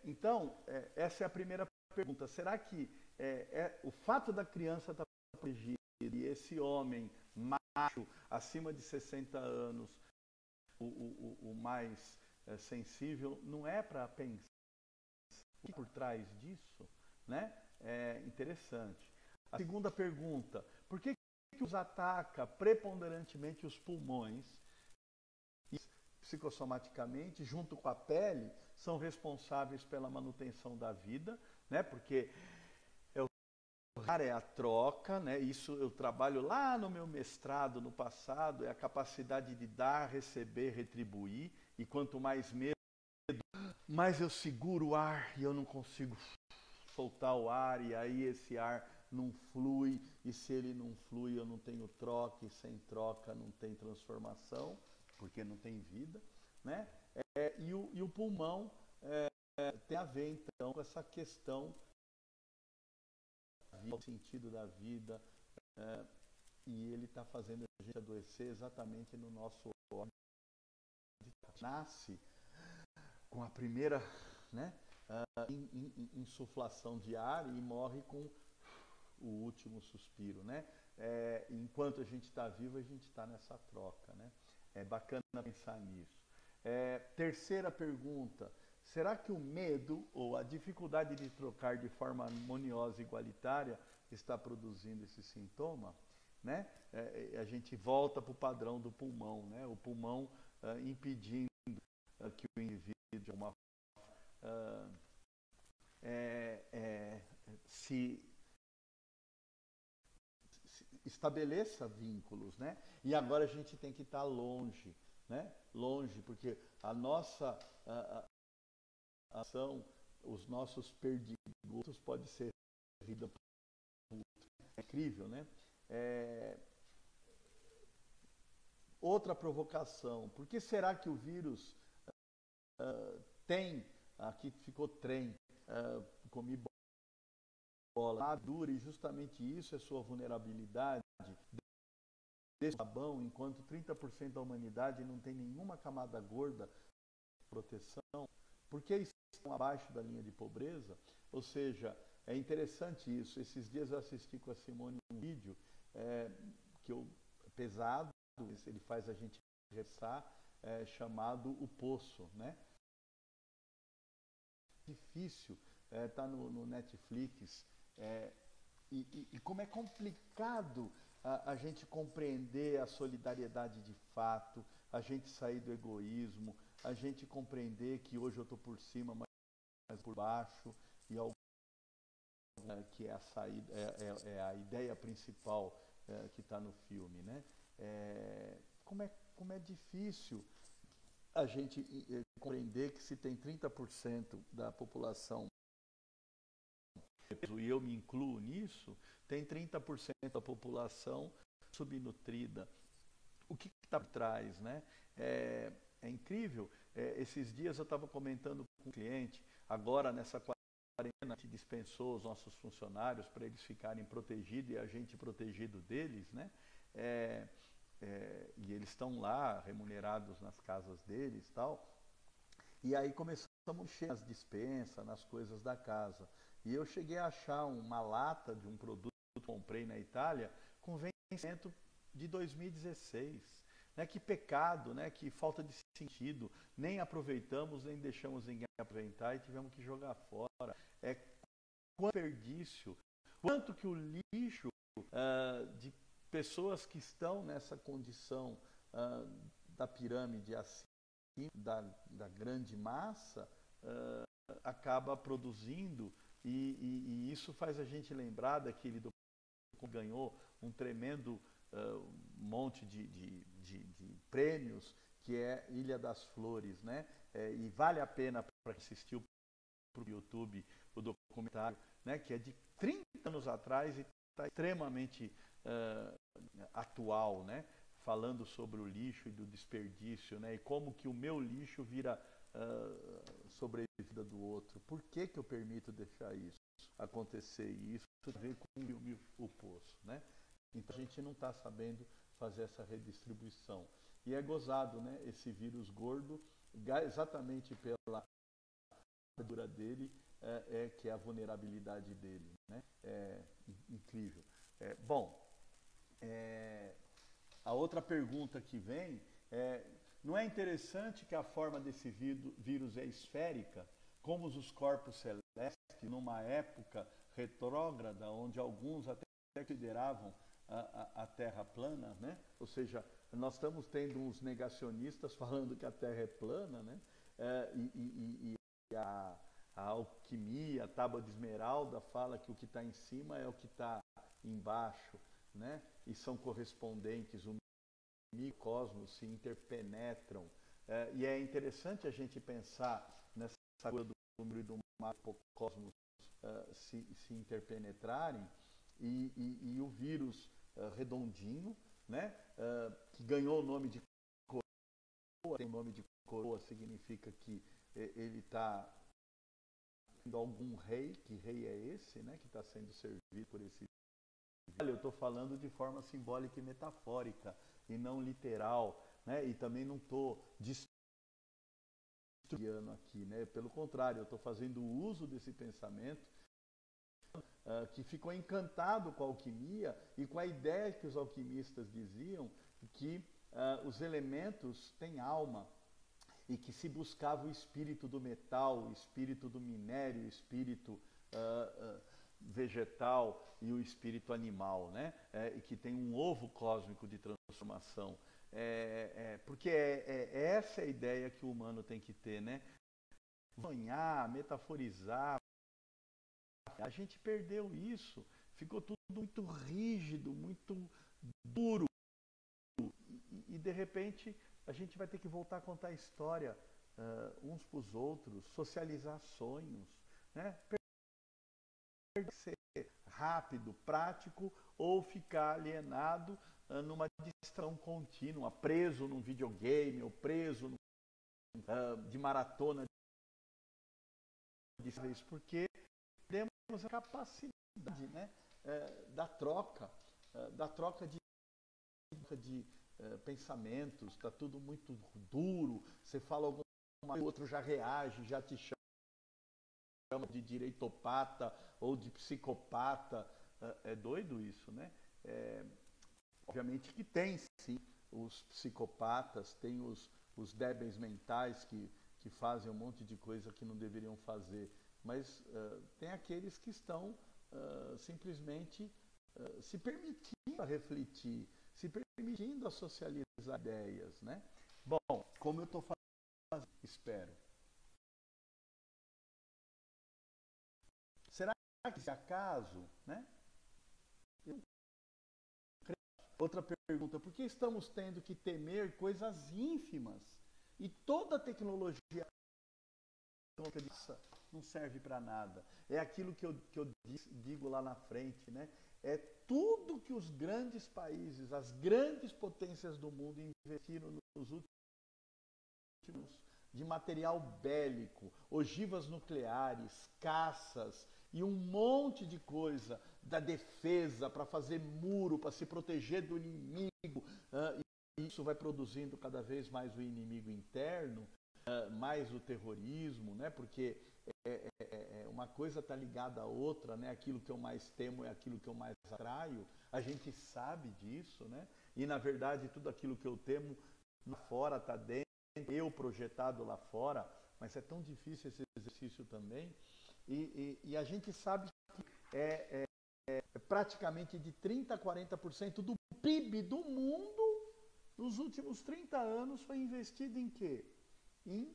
então, essa é a primeira pergunta. Será que o fato da criança estar protegida e esse homem macho, acima de 60 anos, o mais sensível, não é para pensar por trás disso, né? É interessante. A segunda pergunta: por que os ataca preponderantemente os pulmões e psicossomaticamente, junto com a pele, são responsáveis pela manutenção da vida, né? Porque é a troca, né? Isso eu trabalho lá no meu mestrado no passado, é a capacidade de dar, receber, retribuir, e quanto mais medo, mais eu seguro o ar e eu não consigo soltar o ar, e aí esse ar não flui, e se ele não flui eu não tenho troca, e sem troca não tem transformação, porque não tem vida, né? E o pulmão tem a ver então com essa questão do sentido da vida, e ele está fazendo a gente adoecer exatamente no nosso órgão. Nasce com a primeira, né, insuflação de ar e morre com o último suspiro, né? Enquanto a gente está vivo, a gente está nessa troca, né? É bacana pensar nisso. Terceira pergunta: será que o medo ou a dificuldade de trocar de forma harmoniosa e igualitária está produzindo esse sintoma, né? A gente volta para o padrão do pulmão, né? O pulmão impedindo que o indivíduo de alguma forma se estabeleça vínculos, né? E agora a gente tem que estar longe, né? Longe, porque a nossa ação, os nossos perdigotos pode ser vida por outro. É incrível, né? Outra provocação. Por que será que o vírus tem, aqui ficou trem, comi bola dura, e justamente isso é sua vulnerabilidade desse sabão, enquanto 30% da humanidade não tem nenhuma camada gorda de proteção, porque estão abaixo da linha de pobreza. Ou seja, é interessante isso. Esses dias eu assisti com a Simone um vídeo pesado, ele faz a gente pensar, chamado O Poço, né? Difícil, tá no Netflix, e como é complicado a gente compreender a solidariedade de fato, a gente sair do egoísmo, a gente compreender que hoje eu estou por cima, mas por baixo, e que é a saída, a ideia principal que está no filme, né? Como é difícil a gente compreender que se tem 30% da população, e eu me incluo nisso, tem 30% da população subnutrida. O que está por trás, né? É incrível. Esses dias eu estava comentando com um cliente, agora nessa quarentena, a gente dispensou os nossos funcionários para eles ficarem protegidos e a gente protegido deles, né? E eles estão lá, remunerados nas casas deles e tal. E aí começamos a mexer nas dispensas, nas coisas da casa. E eu cheguei a achar uma lata de um produto que eu comprei na Itália com vencimento de 2016. Né? Que pecado, né? Que falta de sentido. Nem aproveitamos, nem deixamos ninguém aproveitar e tivemos que jogar fora. Quanto desperdício, quanto que o lixo de pessoas que estão nessa condição da pirâmide acima, da grande massa, acaba produzindo, e isso faz a gente lembrar daquele do que ganhou um tremendo monte de prêmios, que é Ilha das Flores, né? E vale a pena para assistir para o YouTube o documentário, né? Que é de 30 anos atrás e está extremamente atual, né? Falando sobre o lixo e do desperdício, né? E como que o meu lixo vira sobrevida do outro. Por que eu permito deixar isso acontecer? E isso tem a ver com o poço, né? Então a gente não está sabendo fazer essa redistribuição. E é gozado, né? Esse vírus gordo, exatamente pela dura dele, que é a vulnerabilidade dele, né? É incrível. Bom, a outra pergunta que vem não é interessante que a forma desse vírus é esférica, como os corpos celestes, numa época retrógrada, onde alguns até consideravam a Terra plana, né? Ou seja, nós estamos tendo uns negacionistas falando que a Terra é plana, né? E a alquimia, a tábua de esmeralda, fala que o que está em cima é o que está embaixo, né? E são correspondentes, o microcosmos se interpenetram. E é interessante a gente pensar nessa coisa do número e do macrocosmos se interpenetrarem, e o vírus redondinho, né? Que ganhou o nome de coroa, tem o nome de coroa, significa que ele está tendo algum rei, que rei é esse, né? Que está sendo servido por esse. Olha, eu estou falando de forma simbólica e metafórica, e não literal, né? E também não estou destruindo aqui, né? Pelo contrário, eu estou fazendo uso desse pensamento que ficou encantado com a alquimia e com a ideia que os alquimistas diziam que os elementos têm alma, e que se buscava o espírito do metal, o espírito do minério, o espírito vegetal e o espírito animal, né? E que tem um ovo cósmico de transformação. Porque essa é a ideia que o humano tem que ter, né? Sonhar, metaforizar. A gente perdeu isso, ficou tudo muito rígido, muito duro. E de repente a gente vai ter que voltar a contar a história uns para os outros, socializar sonhos, né? Ser rápido, prático ou ficar alienado numa distração contínua, preso num videogame ou preso de maratona de vez, porque temos a capacidade, né, da troca de pensamentos. Está tudo muito duro, você fala alguma coisa, o outro já reage, já te chama de direitopata ou de psicopata. É doido isso, né? Obviamente que tem sim os psicopatas, tem os débeis mentais que fazem um monte de coisa que não deveriam fazer, mas tem aqueles que estão simplesmente se permitindo a refletir, se permitindo a socializar ideias, né? Bom, como eu estou fazendo, espero. Será que se acaso, né? Outra pergunta, por que estamos tendo que temer coisas ínfimas? E toda a tecnologia não serve para nada. É aquilo que eu digo lá na frente, né? É tudo que os grandes países, as grandes potências do mundo investiram nos últimos de material bélico, ogivas nucleares, caças e um monte de coisa da defesa para fazer muro, para se proteger do inimigo. E isso vai produzindo cada vez mais o inimigo interno, mais o terrorismo, né? Porque uma coisa está ligada à outra, né? Aquilo que eu mais temo é aquilo que eu mais atraio. A gente sabe disso, né? E na verdade tudo aquilo que eu temo lá fora está dentro, eu projetado lá fora, mas é tão difícil esse exercício também. E a gente sabe que praticamente de 30% a 40% do PIB do mundo nos últimos 30 anos foi investido em quê? Em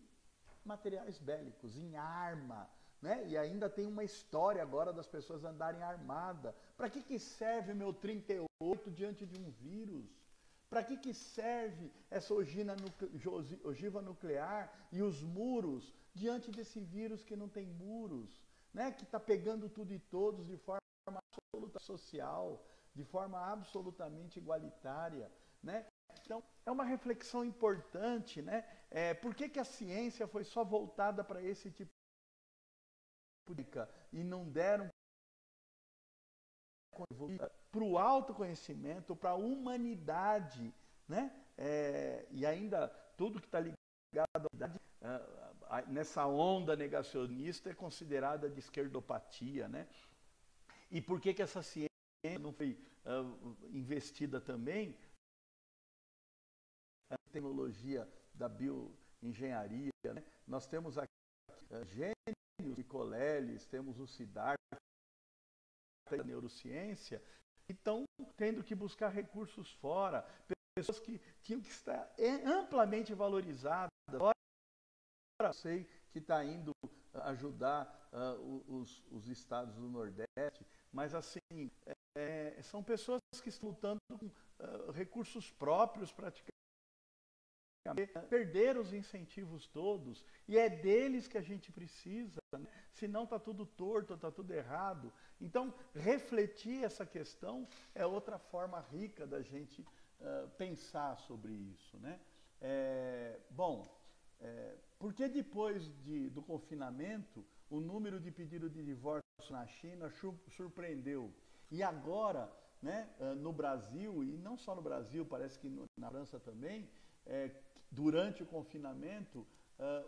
materiais bélicos, em arma, né? E ainda tem uma história agora das pessoas andarem armadas. Para que serve meu 38 diante de um vírus? Para que serve essa ogiva nuclear e os muros diante desse vírus que não tem muros, né? Que está pegando tudo e todos de forma absoluta social, de forma absolutamente igualitária, né? Então, é uma reflexão importante, né? Por que a ciência foi só voltada para esse tipo de e não deram para o autoconhecimento, para a humanidade, né? E ainda tudo que está ligado à humanidade, nessa onda negacionista é considerada de esquerdopatia, né? E por que essa ciência não foi investida também na tecnologia da bioengenharia, né? Nós temos aqui gênios e coleles, temos o Siddhartha da neurociência, e estão tendo que buscar recursos fora, pessoas que tinham que estar amplamente valorizadas. Agora eu sei que está indo ajudar os estados do Nordeste, mas assim, são pessoas que estão lutando com recursos próprios praticamente, perderam os incentivos todos, e é deles que a gente precisa, né? Senão está tudo torto, está tudo errado. Então, refletir essa questão é outra forma rica da gente pensar sobre isso, né? Porque depois do confinamento, o número de pedidos de divórcio na China surpreendeu. E agora, né, no Brasil, e não só no Brasil, parece que na França também, durante o confinamento,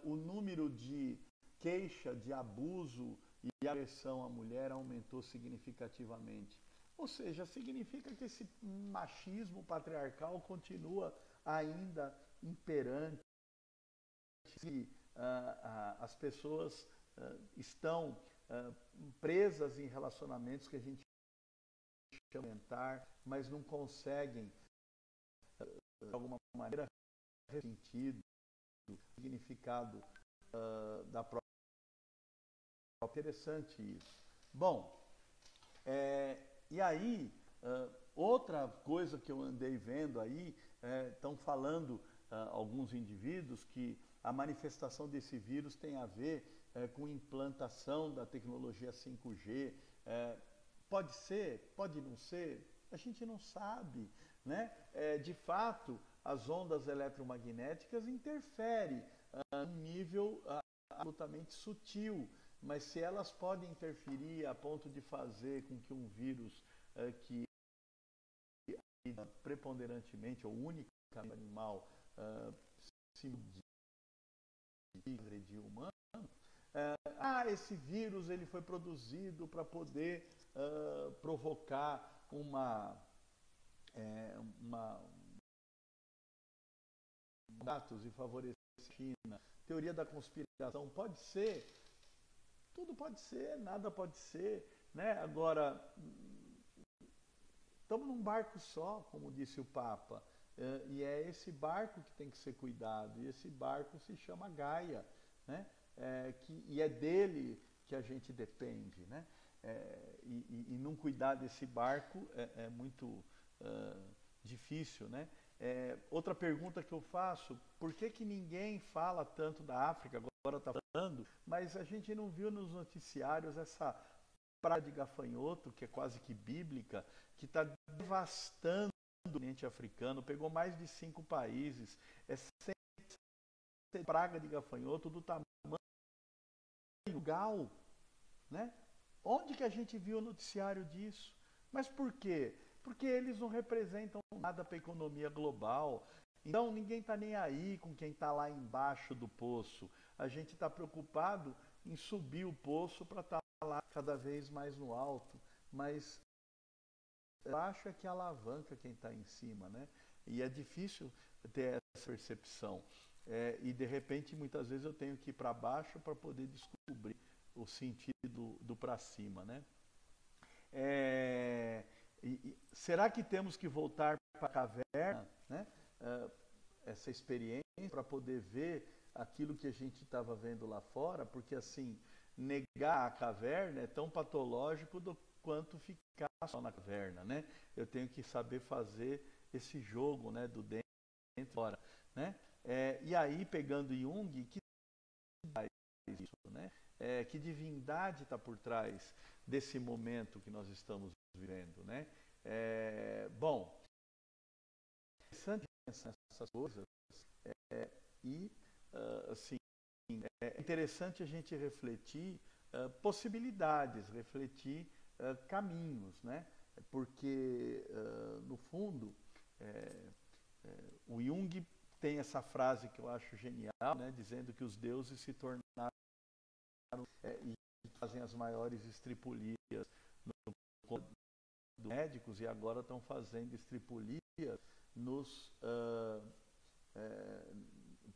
o número de queixa de abuso e agressão à mulher aumentou significativamente. Ou seja, significa que esse machismo patriarcal continua ainda imperante. As pessoas estão presas em relacionamentos que a gente chama de mentar, mas não conseguem, de alguma maneira, sentido, significado da própria. Interessante isso. Bom, e aí, outra coisa que eu andei vendo aí, estão falando alguns indivíduos que a manifestação desse vírus tem a ver com implantação da tecnologia 5G. Pode ser, pode não ser, a gente não sabe, né? De fato, as ondas eletromagnéticas interferem num nível absolutamente sutil, mas se elas podem interferir a ponto de fazer com que um vírus que preponderantemente ou unicamente animal se agredir humano, esse vírus ele foi produzido para poder provocar dados e favorecer a China. Teoria da conspiração pode ser, tudo pode ser, nada pode ser, né? Agora, estamos num barco só, como disse o Papa, e é esse barco que tem que ser cuidado, e esse barco se chama Gaia, né? E é dele que a gente depende, né? E não cuidar desse barco é muito difícil, né? Outra pergunta que eu faço, por que ninguém fala tanto da África, agora está falando, mas a gente não viu nos noticiários essa praga de gafanhoto, que é quase que bíblica, que está devastando o continente africano, pegou mais de 5 países, praga de gafanhoto do tamanho do gal, né? Onde que a gente viu o noticiário disso? Mas por quê? Porque eles não representam nada para a economia global. Então ninguém está nem aí com quem está lá embaixo do poço. A gente está preocupado em subir o poço para estar lá cada vez mais no alto. Mas baixo é que alavanca quem está em cima, né? E é difícil ter essa percepção. E de repente, muitas vezes eu tenho que ir para baixo para poder descobrir o sentido do para cima, né? Será que temos que voltar para a caverna, né? Essa experiência para poder ver aquilo que a gente estava vendo lá fora? Porque assim, negar a caverna é tão patológico quanto ficar só na caverna, né? Eu tenho que saber fazer esse jogo, né, do dentro e fora, né? E aí, pegando Jung, que faz isso, né? Que divindade está por trás desse momento que nós estamos vivendo, né? Bom, é interessante pensar nessas coisas assim, é interessante a gente refletir possibilidades, refletir caminhos, né? Porque, no fundo, o Jung tem essa frase que eu acho genial, né? Dizendo que os deuses se tornaram e fazem as maiores estripulias dos médicos e agora estão fazendo estripulias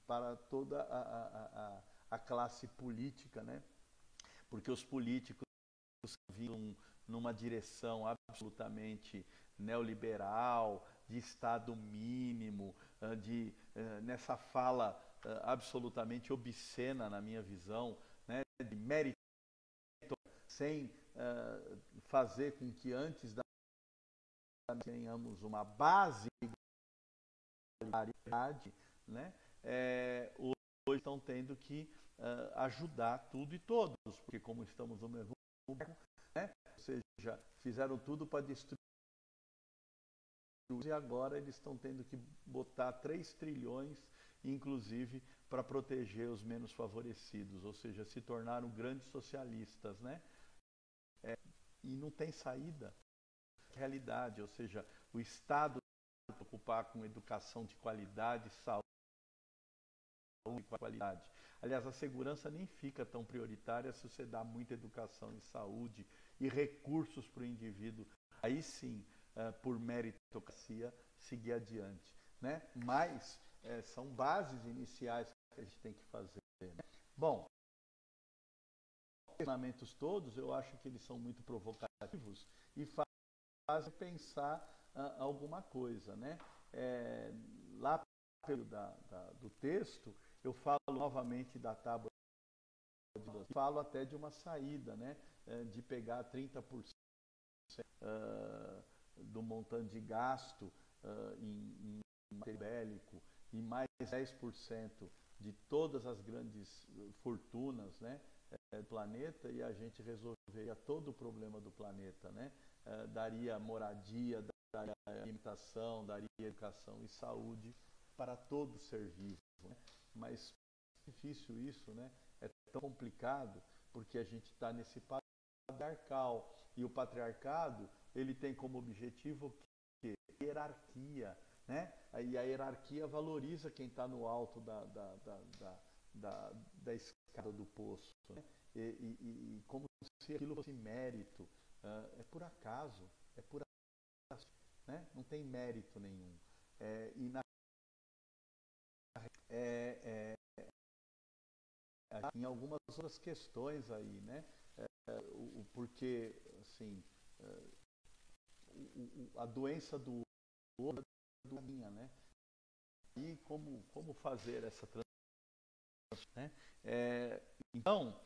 para toda a classe política, né? Porque os políticos vinham numa direção absolutamente neoliberal, de Estado mínimo, nessa fala absolutamente obscena, na minha visão, né, de mérito, sem fazer com que antes da tenhamos uma base de igualdade, né? Hoje estão tendo que ajudar tudo e todos, porque como estamos no mesmo barco, né? Ou seja, fizeram tudo para destruir e agora eles estão tendo que botar 3 trilhões, inclusive, para proteger os menos favorecidos, ou seja, se tornaram grandes socialistas, né? E não tem saída. Realidade, ou seja, o Estado se preocupar com educação de qualidade, saúde de qualidade. Aliás, a segurança nem fica tão prioritária se você dá muita educação e saúde e recursos para o indivíduo. Aí sim, por meritocracia, seguir adiante, né? Mas são bases iniciais que a gente tem que fazer, né? Bom, questionamentos todos, eu acho que eles são muito provocativos e fazem pensar alguma coisa, né? Lá do texto, eu falo novamente da tábua, falo até de uma saída, né? De pegar 30% do montante de gasto em material bélico e mais 10% de todas as grandes fortunas, né, do planeta, e a gente resolveria todo o problema do planeta, né? Daria moradia, daria alimentação, daria educação e saúde para todo ser vivo, né? Mas é difícil isso, né? É tão complicado porque a gente está nesse patriarcal, e o patriarcado ele tem como objetivo o quê? Hierarquia, né? E a hierarquia valoriza quem está no alto da escada do poço, né? E como se aquilo fosse mérito. É por acaso, né? Não tem mérito nenhum. E em algumas outras questões aí, né? Porque, assim, a doença do outro é minha, né? E como fazer essa transição, né? Então,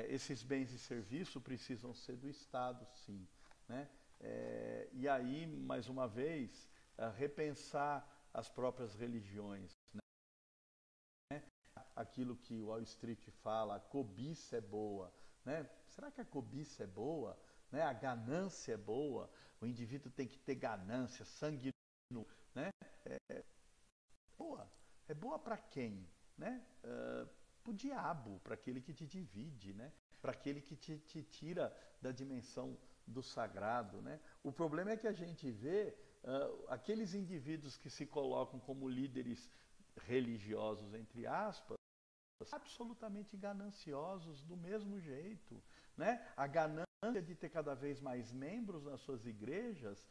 esses bens e serviços precisam ser do Estado, sim, né? E aí, mais uma vez, repensar as próprias religiões, né? Aquilo que o Wall Street fala, a cobiça é boa, né? Será que a cobiça é boa? Né? A ganância é boa? O indivíduo tem que ter ganância, sangue no, né? Boa. É boa para quem? Né? Para o diabo, para aquele que te divide, né? Para aquele que te tira da dimensão do sagrado. Né? O problema é que a gente vê aqueles indivíduos que se colocam como líderes religiosos, entre aspas, absolutamente gananciosos do mesmo jeito. Né? A ganância de ter cada vez mais membros nas suas igrejas,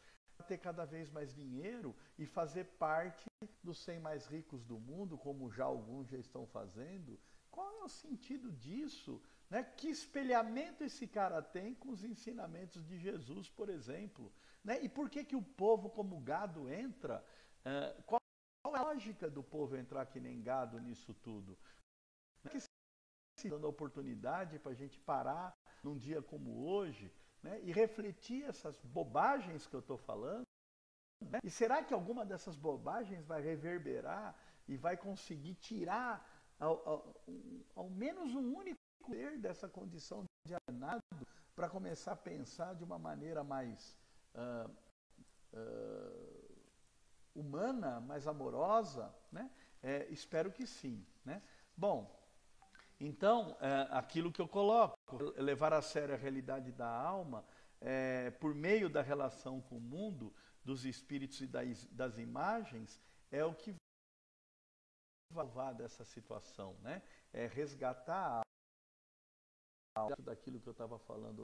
ter cada vez mais dinheiro e fazer parte dos 100 mais ricos do mundo, como já alguns já estão fazendo. Qual é o sentido disso? Né? Que espelhamento esse cara tem com os ensinamentos de Jesus, por exemplo? Né? E por que o povo, como gado, entra? Qual é a lógica do povo entrar que nem gado nisso tudo? Que se dando a oportunidade para a gente parar num dia como hoje, né, e refletir essas bobagens que eu estou falando, né? E será que alguma dessas bobagens vai reverberar e vai conseguir tirar ao menos um único ser dessa condição de alienado para começar a pensar de uma maneira mais humana, mais amorosa? Né? Espero que sim. Né? Bom, então, aquilo que eu coloco, levar a sério a realidade da alma, por meio da relação com o mundo, dos espíritos e das imagens, é o que vai salvar dessa situação, né? É resgatar a alma daquilo que eu estava falando,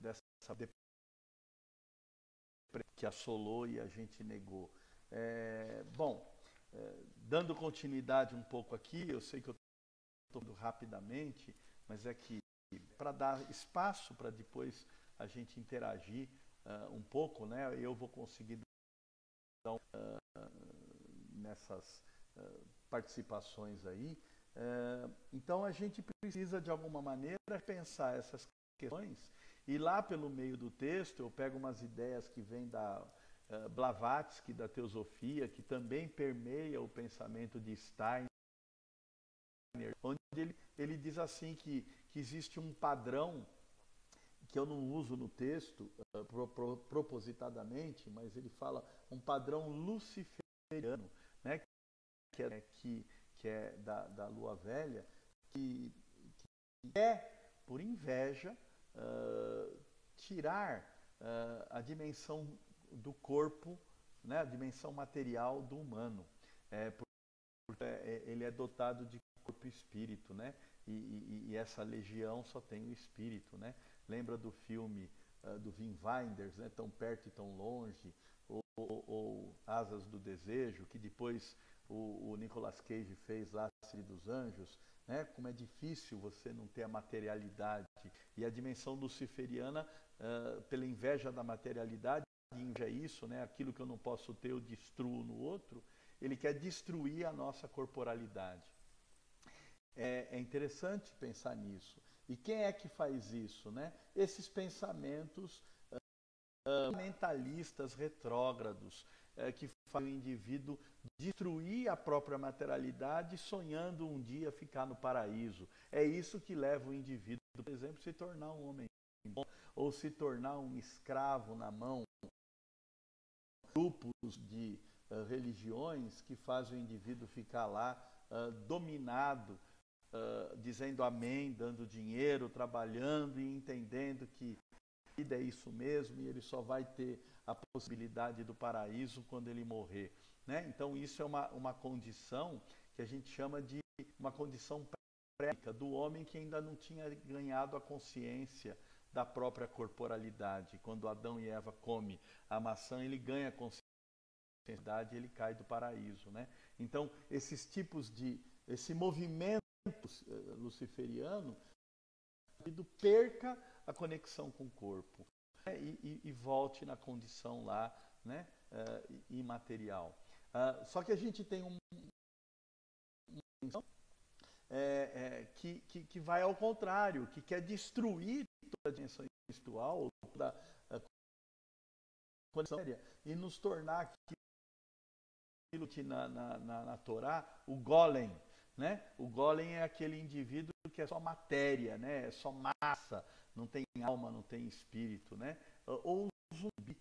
dessa que assolou e a gente negou. Bom, dando continuidade um pouco aqui, eu sei que eu estou indo rapidamente, mas é que para dar espaço para depois a gente interagir um pouco, né? Eu vou conseguir dar nessas participações aí. Então a gente precisa de alguma maneira pensar essas questões, e lá pelo meio do texto eu pego umas ideias que vêm da Blavatsky, da teosofia, que também permeia o pensamento de Steiner, onde ele diz assim que existe um padrão que eu não uso no texto propositadamente, mas ele fala um padrão luciferiano, né, que é da lua velha, que é, por inveja, tirar a dimensão do corpo, né, a dimensão material do humano. Porque ele é dotado de corpo e espírito, né? E essa legião só tem o espírito, né? Lembra do filme do Wim Wenders, né? Tão perto e tão longe, ou Asas do Desejo, que depois o Nicolas Cage fez lá, Cidade dos Anjos, né? Como é difícil você não ter a materialidade. E a dimensão luciferiana, pela inveja da materialidade, é isso, né? Aquilo que eu não posso ter, eu destruo no outro. Ele quer destruir a nossa corporalidade. É interessante pensar nisso. E quem é que faz isso, né? Esses pensamentos mentalistas retrógrados, que fazem o indivíduo destruir a própria materialidade, sonhando um dia ficar no paraíso. É isso que leva o indivíduo, por exemplo, a se tornar um homem bom, ou se tornar um escravo na mão. Grupos de religiões que fazem o indivíduo ficar lá dominado, dizendo amém, dando dinheiro, trabalhando e entendendo que a vida é isso mesmo e ele só vai ter a possibilidade do paraíso quando ele morrer, né? Então isso é uma condição que a gente chama de uma condição pré-ética do homem que ainda não tinha ganhado a consciência da própria corporalidade. Quando Adão e Eva comem a maçã, ele ganha a consciência e ele cai do paraíso, né? Então esses tipos esse movimento luciferiano, perca a conexão com o corpo, né? E volte na condição lá, né? Imaterial. Só que a gente tem que vai ao contrário, que quer destruir toda a dimensão espiritual, toda a condição séria, e nos tornar aquilo que na Torá, o golem, né? O golem é aquele indivíduo que é só matéria, né? É só massa, não tem alma, não tem espírito, né? Ou zumbi,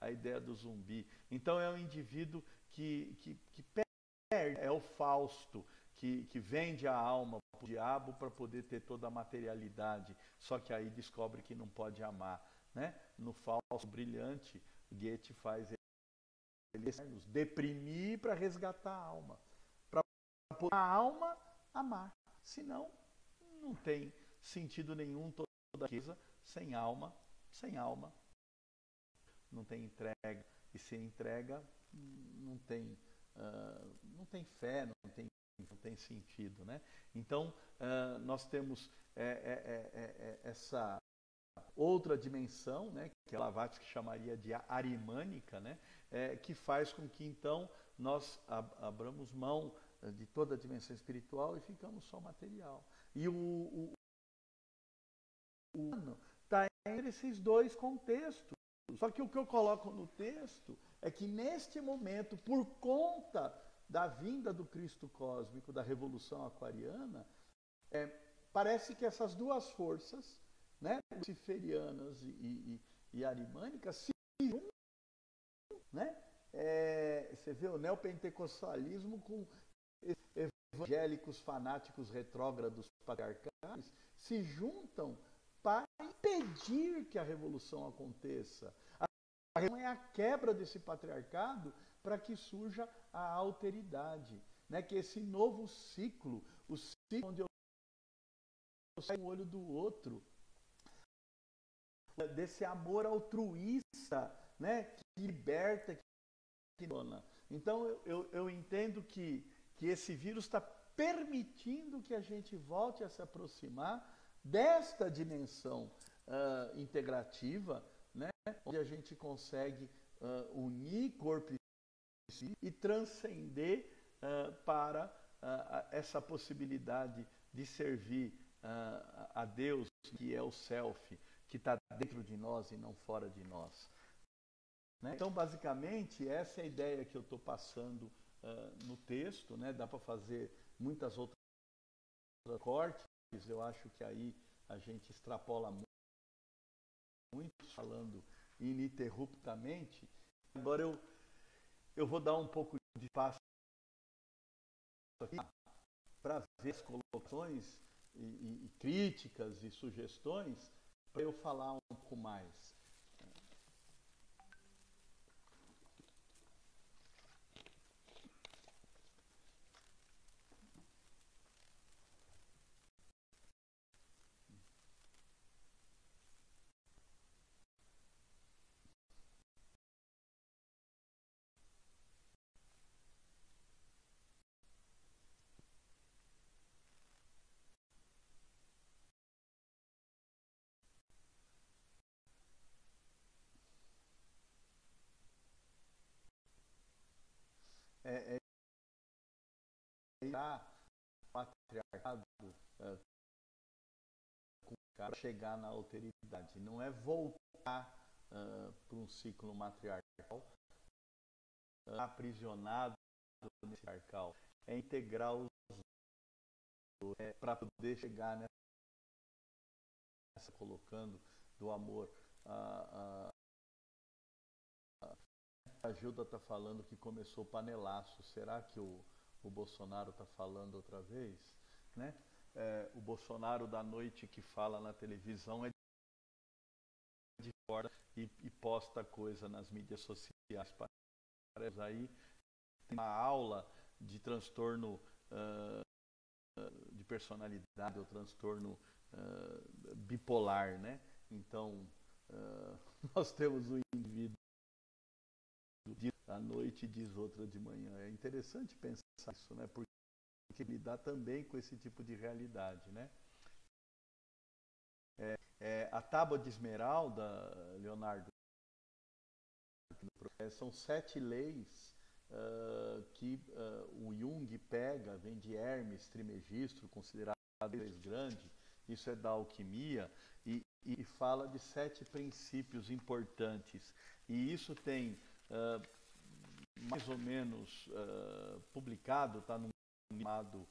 a ideia do zumbi. Então é um indivíduo que perde, é o Fausto, que vende a alma para o diabo para poder ter toda a materialidade, só que aí descobre que não pode amar, né? No Fausto Brilhante, Goethe faz ele nos deprimir para resgatar a alma, para poder a alma amar, senão não tem sentido nenhum toda riqueza sem alma, não tem entrega, e sem entrega não tem fé, não tem sentido, né? Então nós temos essa outra dimensão, né, que Blavatsky chamaria de arimânica, né, que faz com que então nós abramos mão de toda a dimensão espiritual e ficamos só material. E o humano está entre esses dois contextos. Só que o que eu coloco no texto é que neste momento, por conta da vinda do Cristo cósmico, da Revolução Aquariana, parece que essas duas forças, né, luciferianas e arimânicas, se juntam, né? Você vê o neopentecostalismo com evangélicos fanáticos retrógrados patriarcais se juntam para impedir que a revolução aconteça. A revolução é a quebra desse patriarcado para que surja a alteridade, né? Que esse novo ciclo, o ciclo onde eu saio um olho do outro, desse amor altruísta, né? Que liberta, que dona. Então eu entendo que esse vírus está permitindo que a gente volte a se aproximar desta dimensão integrativa, né, onde a gente consegue unir corpo e transcender para essa possibilidade de servir a Deus, que é o Self, que está dentro de nós e não fora de nós. Né? Então, basicamente, essa é a ideia que eu estou passando no texto, né? Dá para fazer muitas outras cortes, eu acho que aí a gente extrapola muito, falando ininterruptamente. Agora eu vou dar um pouco de espaço aqui para ver as colocações e críticas e sugestões, para eu falar um pouco mais. o patriarcado para chegar na alteridade. Não é voltar para um ciclo matriarcal, aprisionado nesse patriarcal. É integrar os dois para poder chegar nessa colocando do amor. A Gilda está falando que começou panelaço. Será que o Bolsonaro está falando outra vez? Né? O Bolsonaro da noite que fala na televisão é de fora e posta coisa nas mídias sociais. Parece aí tem uma aula de transtorno de personalidade ou transtorno bipolar, né? Então nós temos um indivíduo à noite e diz outra de manhã. É interessante pensar isso, né? Porque lidar também com esse tipo de realidade, né? A tábua de esmeralda, Leonardo, são 7 leis que o Jung pega, vem de Hermes Trismegisto, considerado grande, isso é da alquimia, e fala de 7 princípios importantes. E isso tem mais ou menos publicado, está num chamado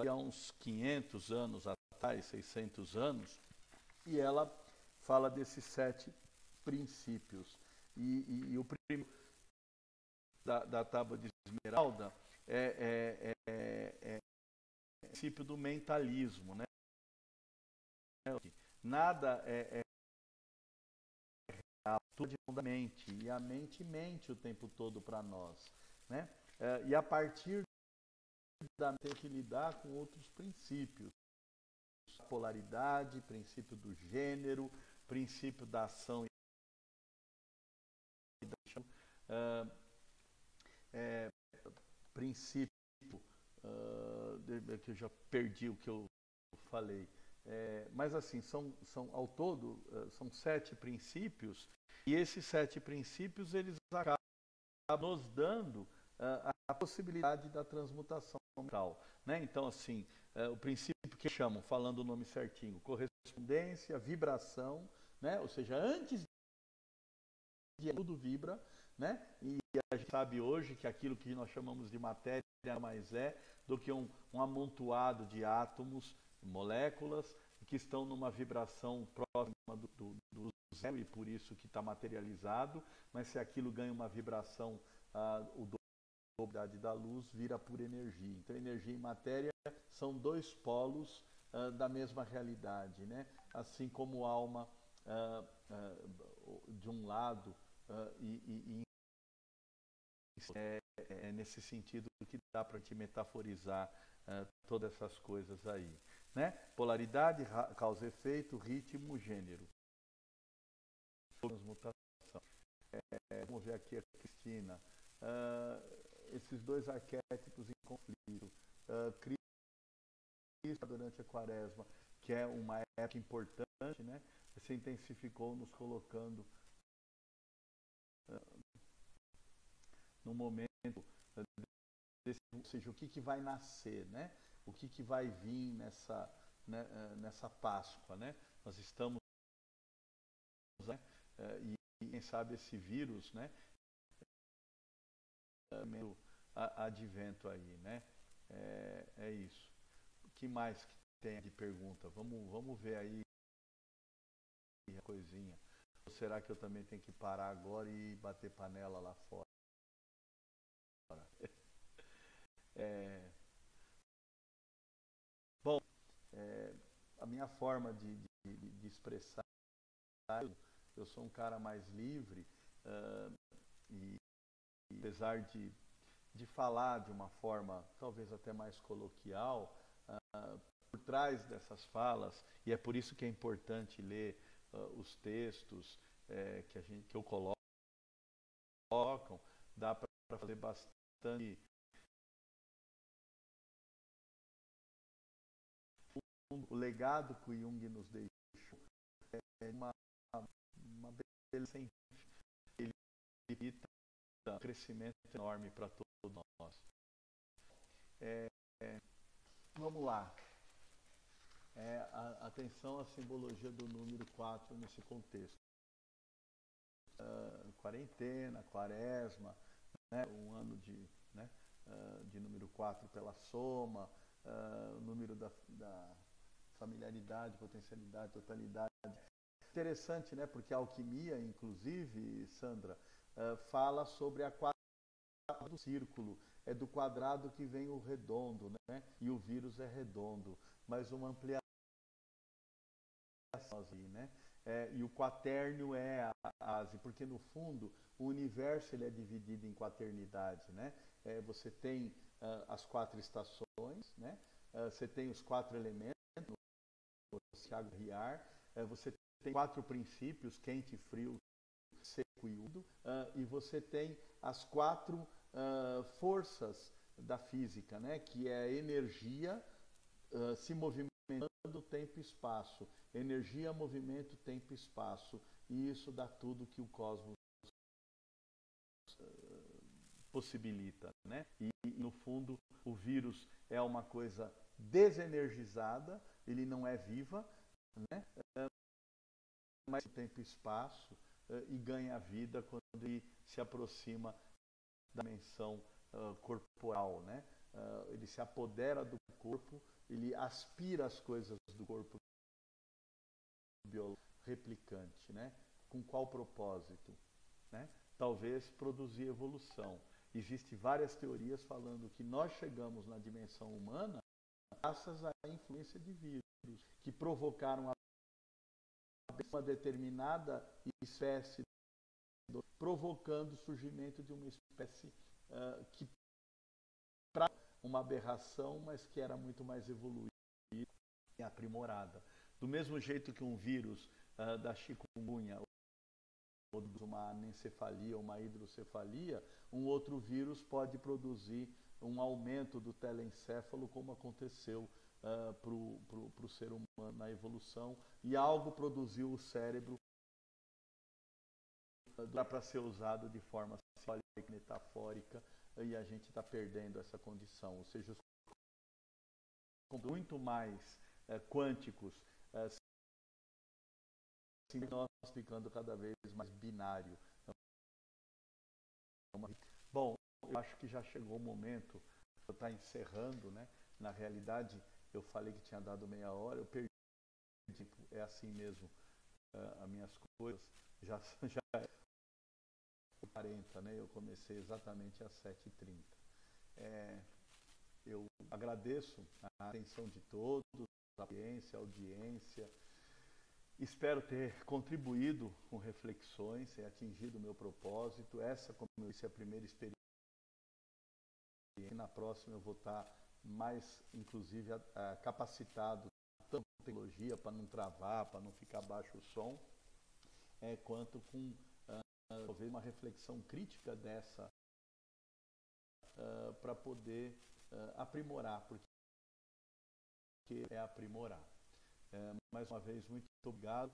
há uns 500 anos atrás, 600 anos, e ela fala desses 7 princípios. E o primeiro da tábua de esmeralda é o princípio do mentalismo, né? Nada é tudo da mente, e a mente mente o tempo todo para nós, né? E a partir da mente tem que lidar com outros princípios, polaridade, princípio do gênero, princípio da ação e da princípio que eu já perdi o que eu falei. Mas assim, são ao todo são 7 princípios, e esses 7 princípios eles acabam nos dando a possibilidade da transmutação mental, né? Então assim, o princípio que chamam, falando o nome certinho, correspondência, vibração, né? Ou seja, antes de tudo vibra, né? E a gente sabe hoje que aquilo que nós chamamos de matéria nada mais é do que um amontoado de átomos, moléculas, que estão numa vibração próxima do zero, e por isso que está materializado. Mas se aquilo ganha uma vibração, o dobro da luz vira pura energia. Então energia e matéria são 2 polos da mesma realidade, né? Assim como alma de um lado e nesse sentido que dá para te metaforizar todas essas coisas aí, né? Polaridade, causa e efeito, ritmo, gênero. Transmutação. Vamos ver aqui a Cristina. Esses 2 arquétipos em conflito. Cristo durante a Quaresma, que é uma época importante, né? Se intensificou nos colocando no momento ou seja, o que vai nascer, né? O que vai vir nessa Páscoa, né? Nós estamos, né? E quem sabe esse vírus, né? Advento aí, né? É isso. O que mais que tem de pergunta? Vamos ver aí a coisinha. Ou será que eu também tenho que parar agora e bater panela lá fora? Bom, a minha forma de expressar, eu sou um cara mais livre, e apesar de falar de uma forma talvez até mais coloquial, por trás dessas falas, e é por isso que é importante ler os textos que eu coloco, dá para fazer bastante. O legado que o Jung nos deixou é uma beleza sem um crescimento enorme para todos nós. Vamos lá. Atenção à simbologia do número 4 nesse contexto. Quarentena, quaresma, né, um ano de número 4 pela soma, o número da familiaridade, potencialidade, totalidade. Interessante, né, porque a alquimia, inclusive, Sandra, fala sobre a quadratura do círculo. É do quadrado que vem o redondo, né? E o vírus é redondo, mas uma ampliação assim, né? E o quaternio é a base, porque no fundo o universo ele é dividido em quaternidade, né? Você tem as 4 estações, né? Você tem os 4 elementos, Thiago Riar, você tem 4 princípios, quente, frio, seco e úmido, e você tem as 4 forças da física, né? Que é a energia se movimentando tempo e espaço, energia, movimento, tempo e espaço, e isso dá tudo que o cosmos possibilita, né? E no fundo o vírus é uma coisa desenergizada, ele não é viva, né? Mas tempo e espaço e ganha vida quando ele se aproxima da dimensão corporal, né? Ele se apodera do corpo, ele aspira as coisas do corpo biológico replicante, né? Com qual propósito? Né? Talvez produzir evolução. Existem várias teorias falando que nós chegamos na dimensão humana graças à influência de vírus que provocaram uma determinada espécie, provocando o surgimento de uma espécie que para uma aberração, mas que era muito mais evoluída e aprimorada. Do mesmo jeito que um vírus da chikungunya ou uma anencefalia ou uma hidrocefalia, um outro vírus pode produzir um aumento do telencéfalo, como aconteceu para o ser humano na evolução, e algo produziu o cérebro para ser usado de forma simbólica e metafórica, e a gente está perdendo essa condição. Ou seja, os muito mais quânticos, nós ficando cada vez mais binário. Bom, eu acho que já chegou o momento de eu estar encerrando, né? Na realidade, eu falei que tinha dado meia hora, eu perdi. É assim mesmo, as minhas coisas já é 40, né? Eu comecei exatamente às 7h30. Eu agradeço a atenção de todos, a audiência. Espero ter contribuído com reflexões e atingido o meu propósito. Essa, como eu disse, é a primeira experiência. E na próxima eu vou estar mais, inclusive, capacitado tanto com tecnologia para não travar, para não ficar baixo o som, quanto com talvez uma reflexão crítica dessa para poder aprimorar, porque é aprimorar. Mais uma vez, muito obrigado.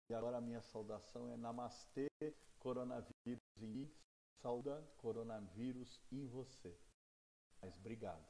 E agora a minha saudação é Namastê, coronavírus em mim, sauda coronavírus em você. Mas obrigado.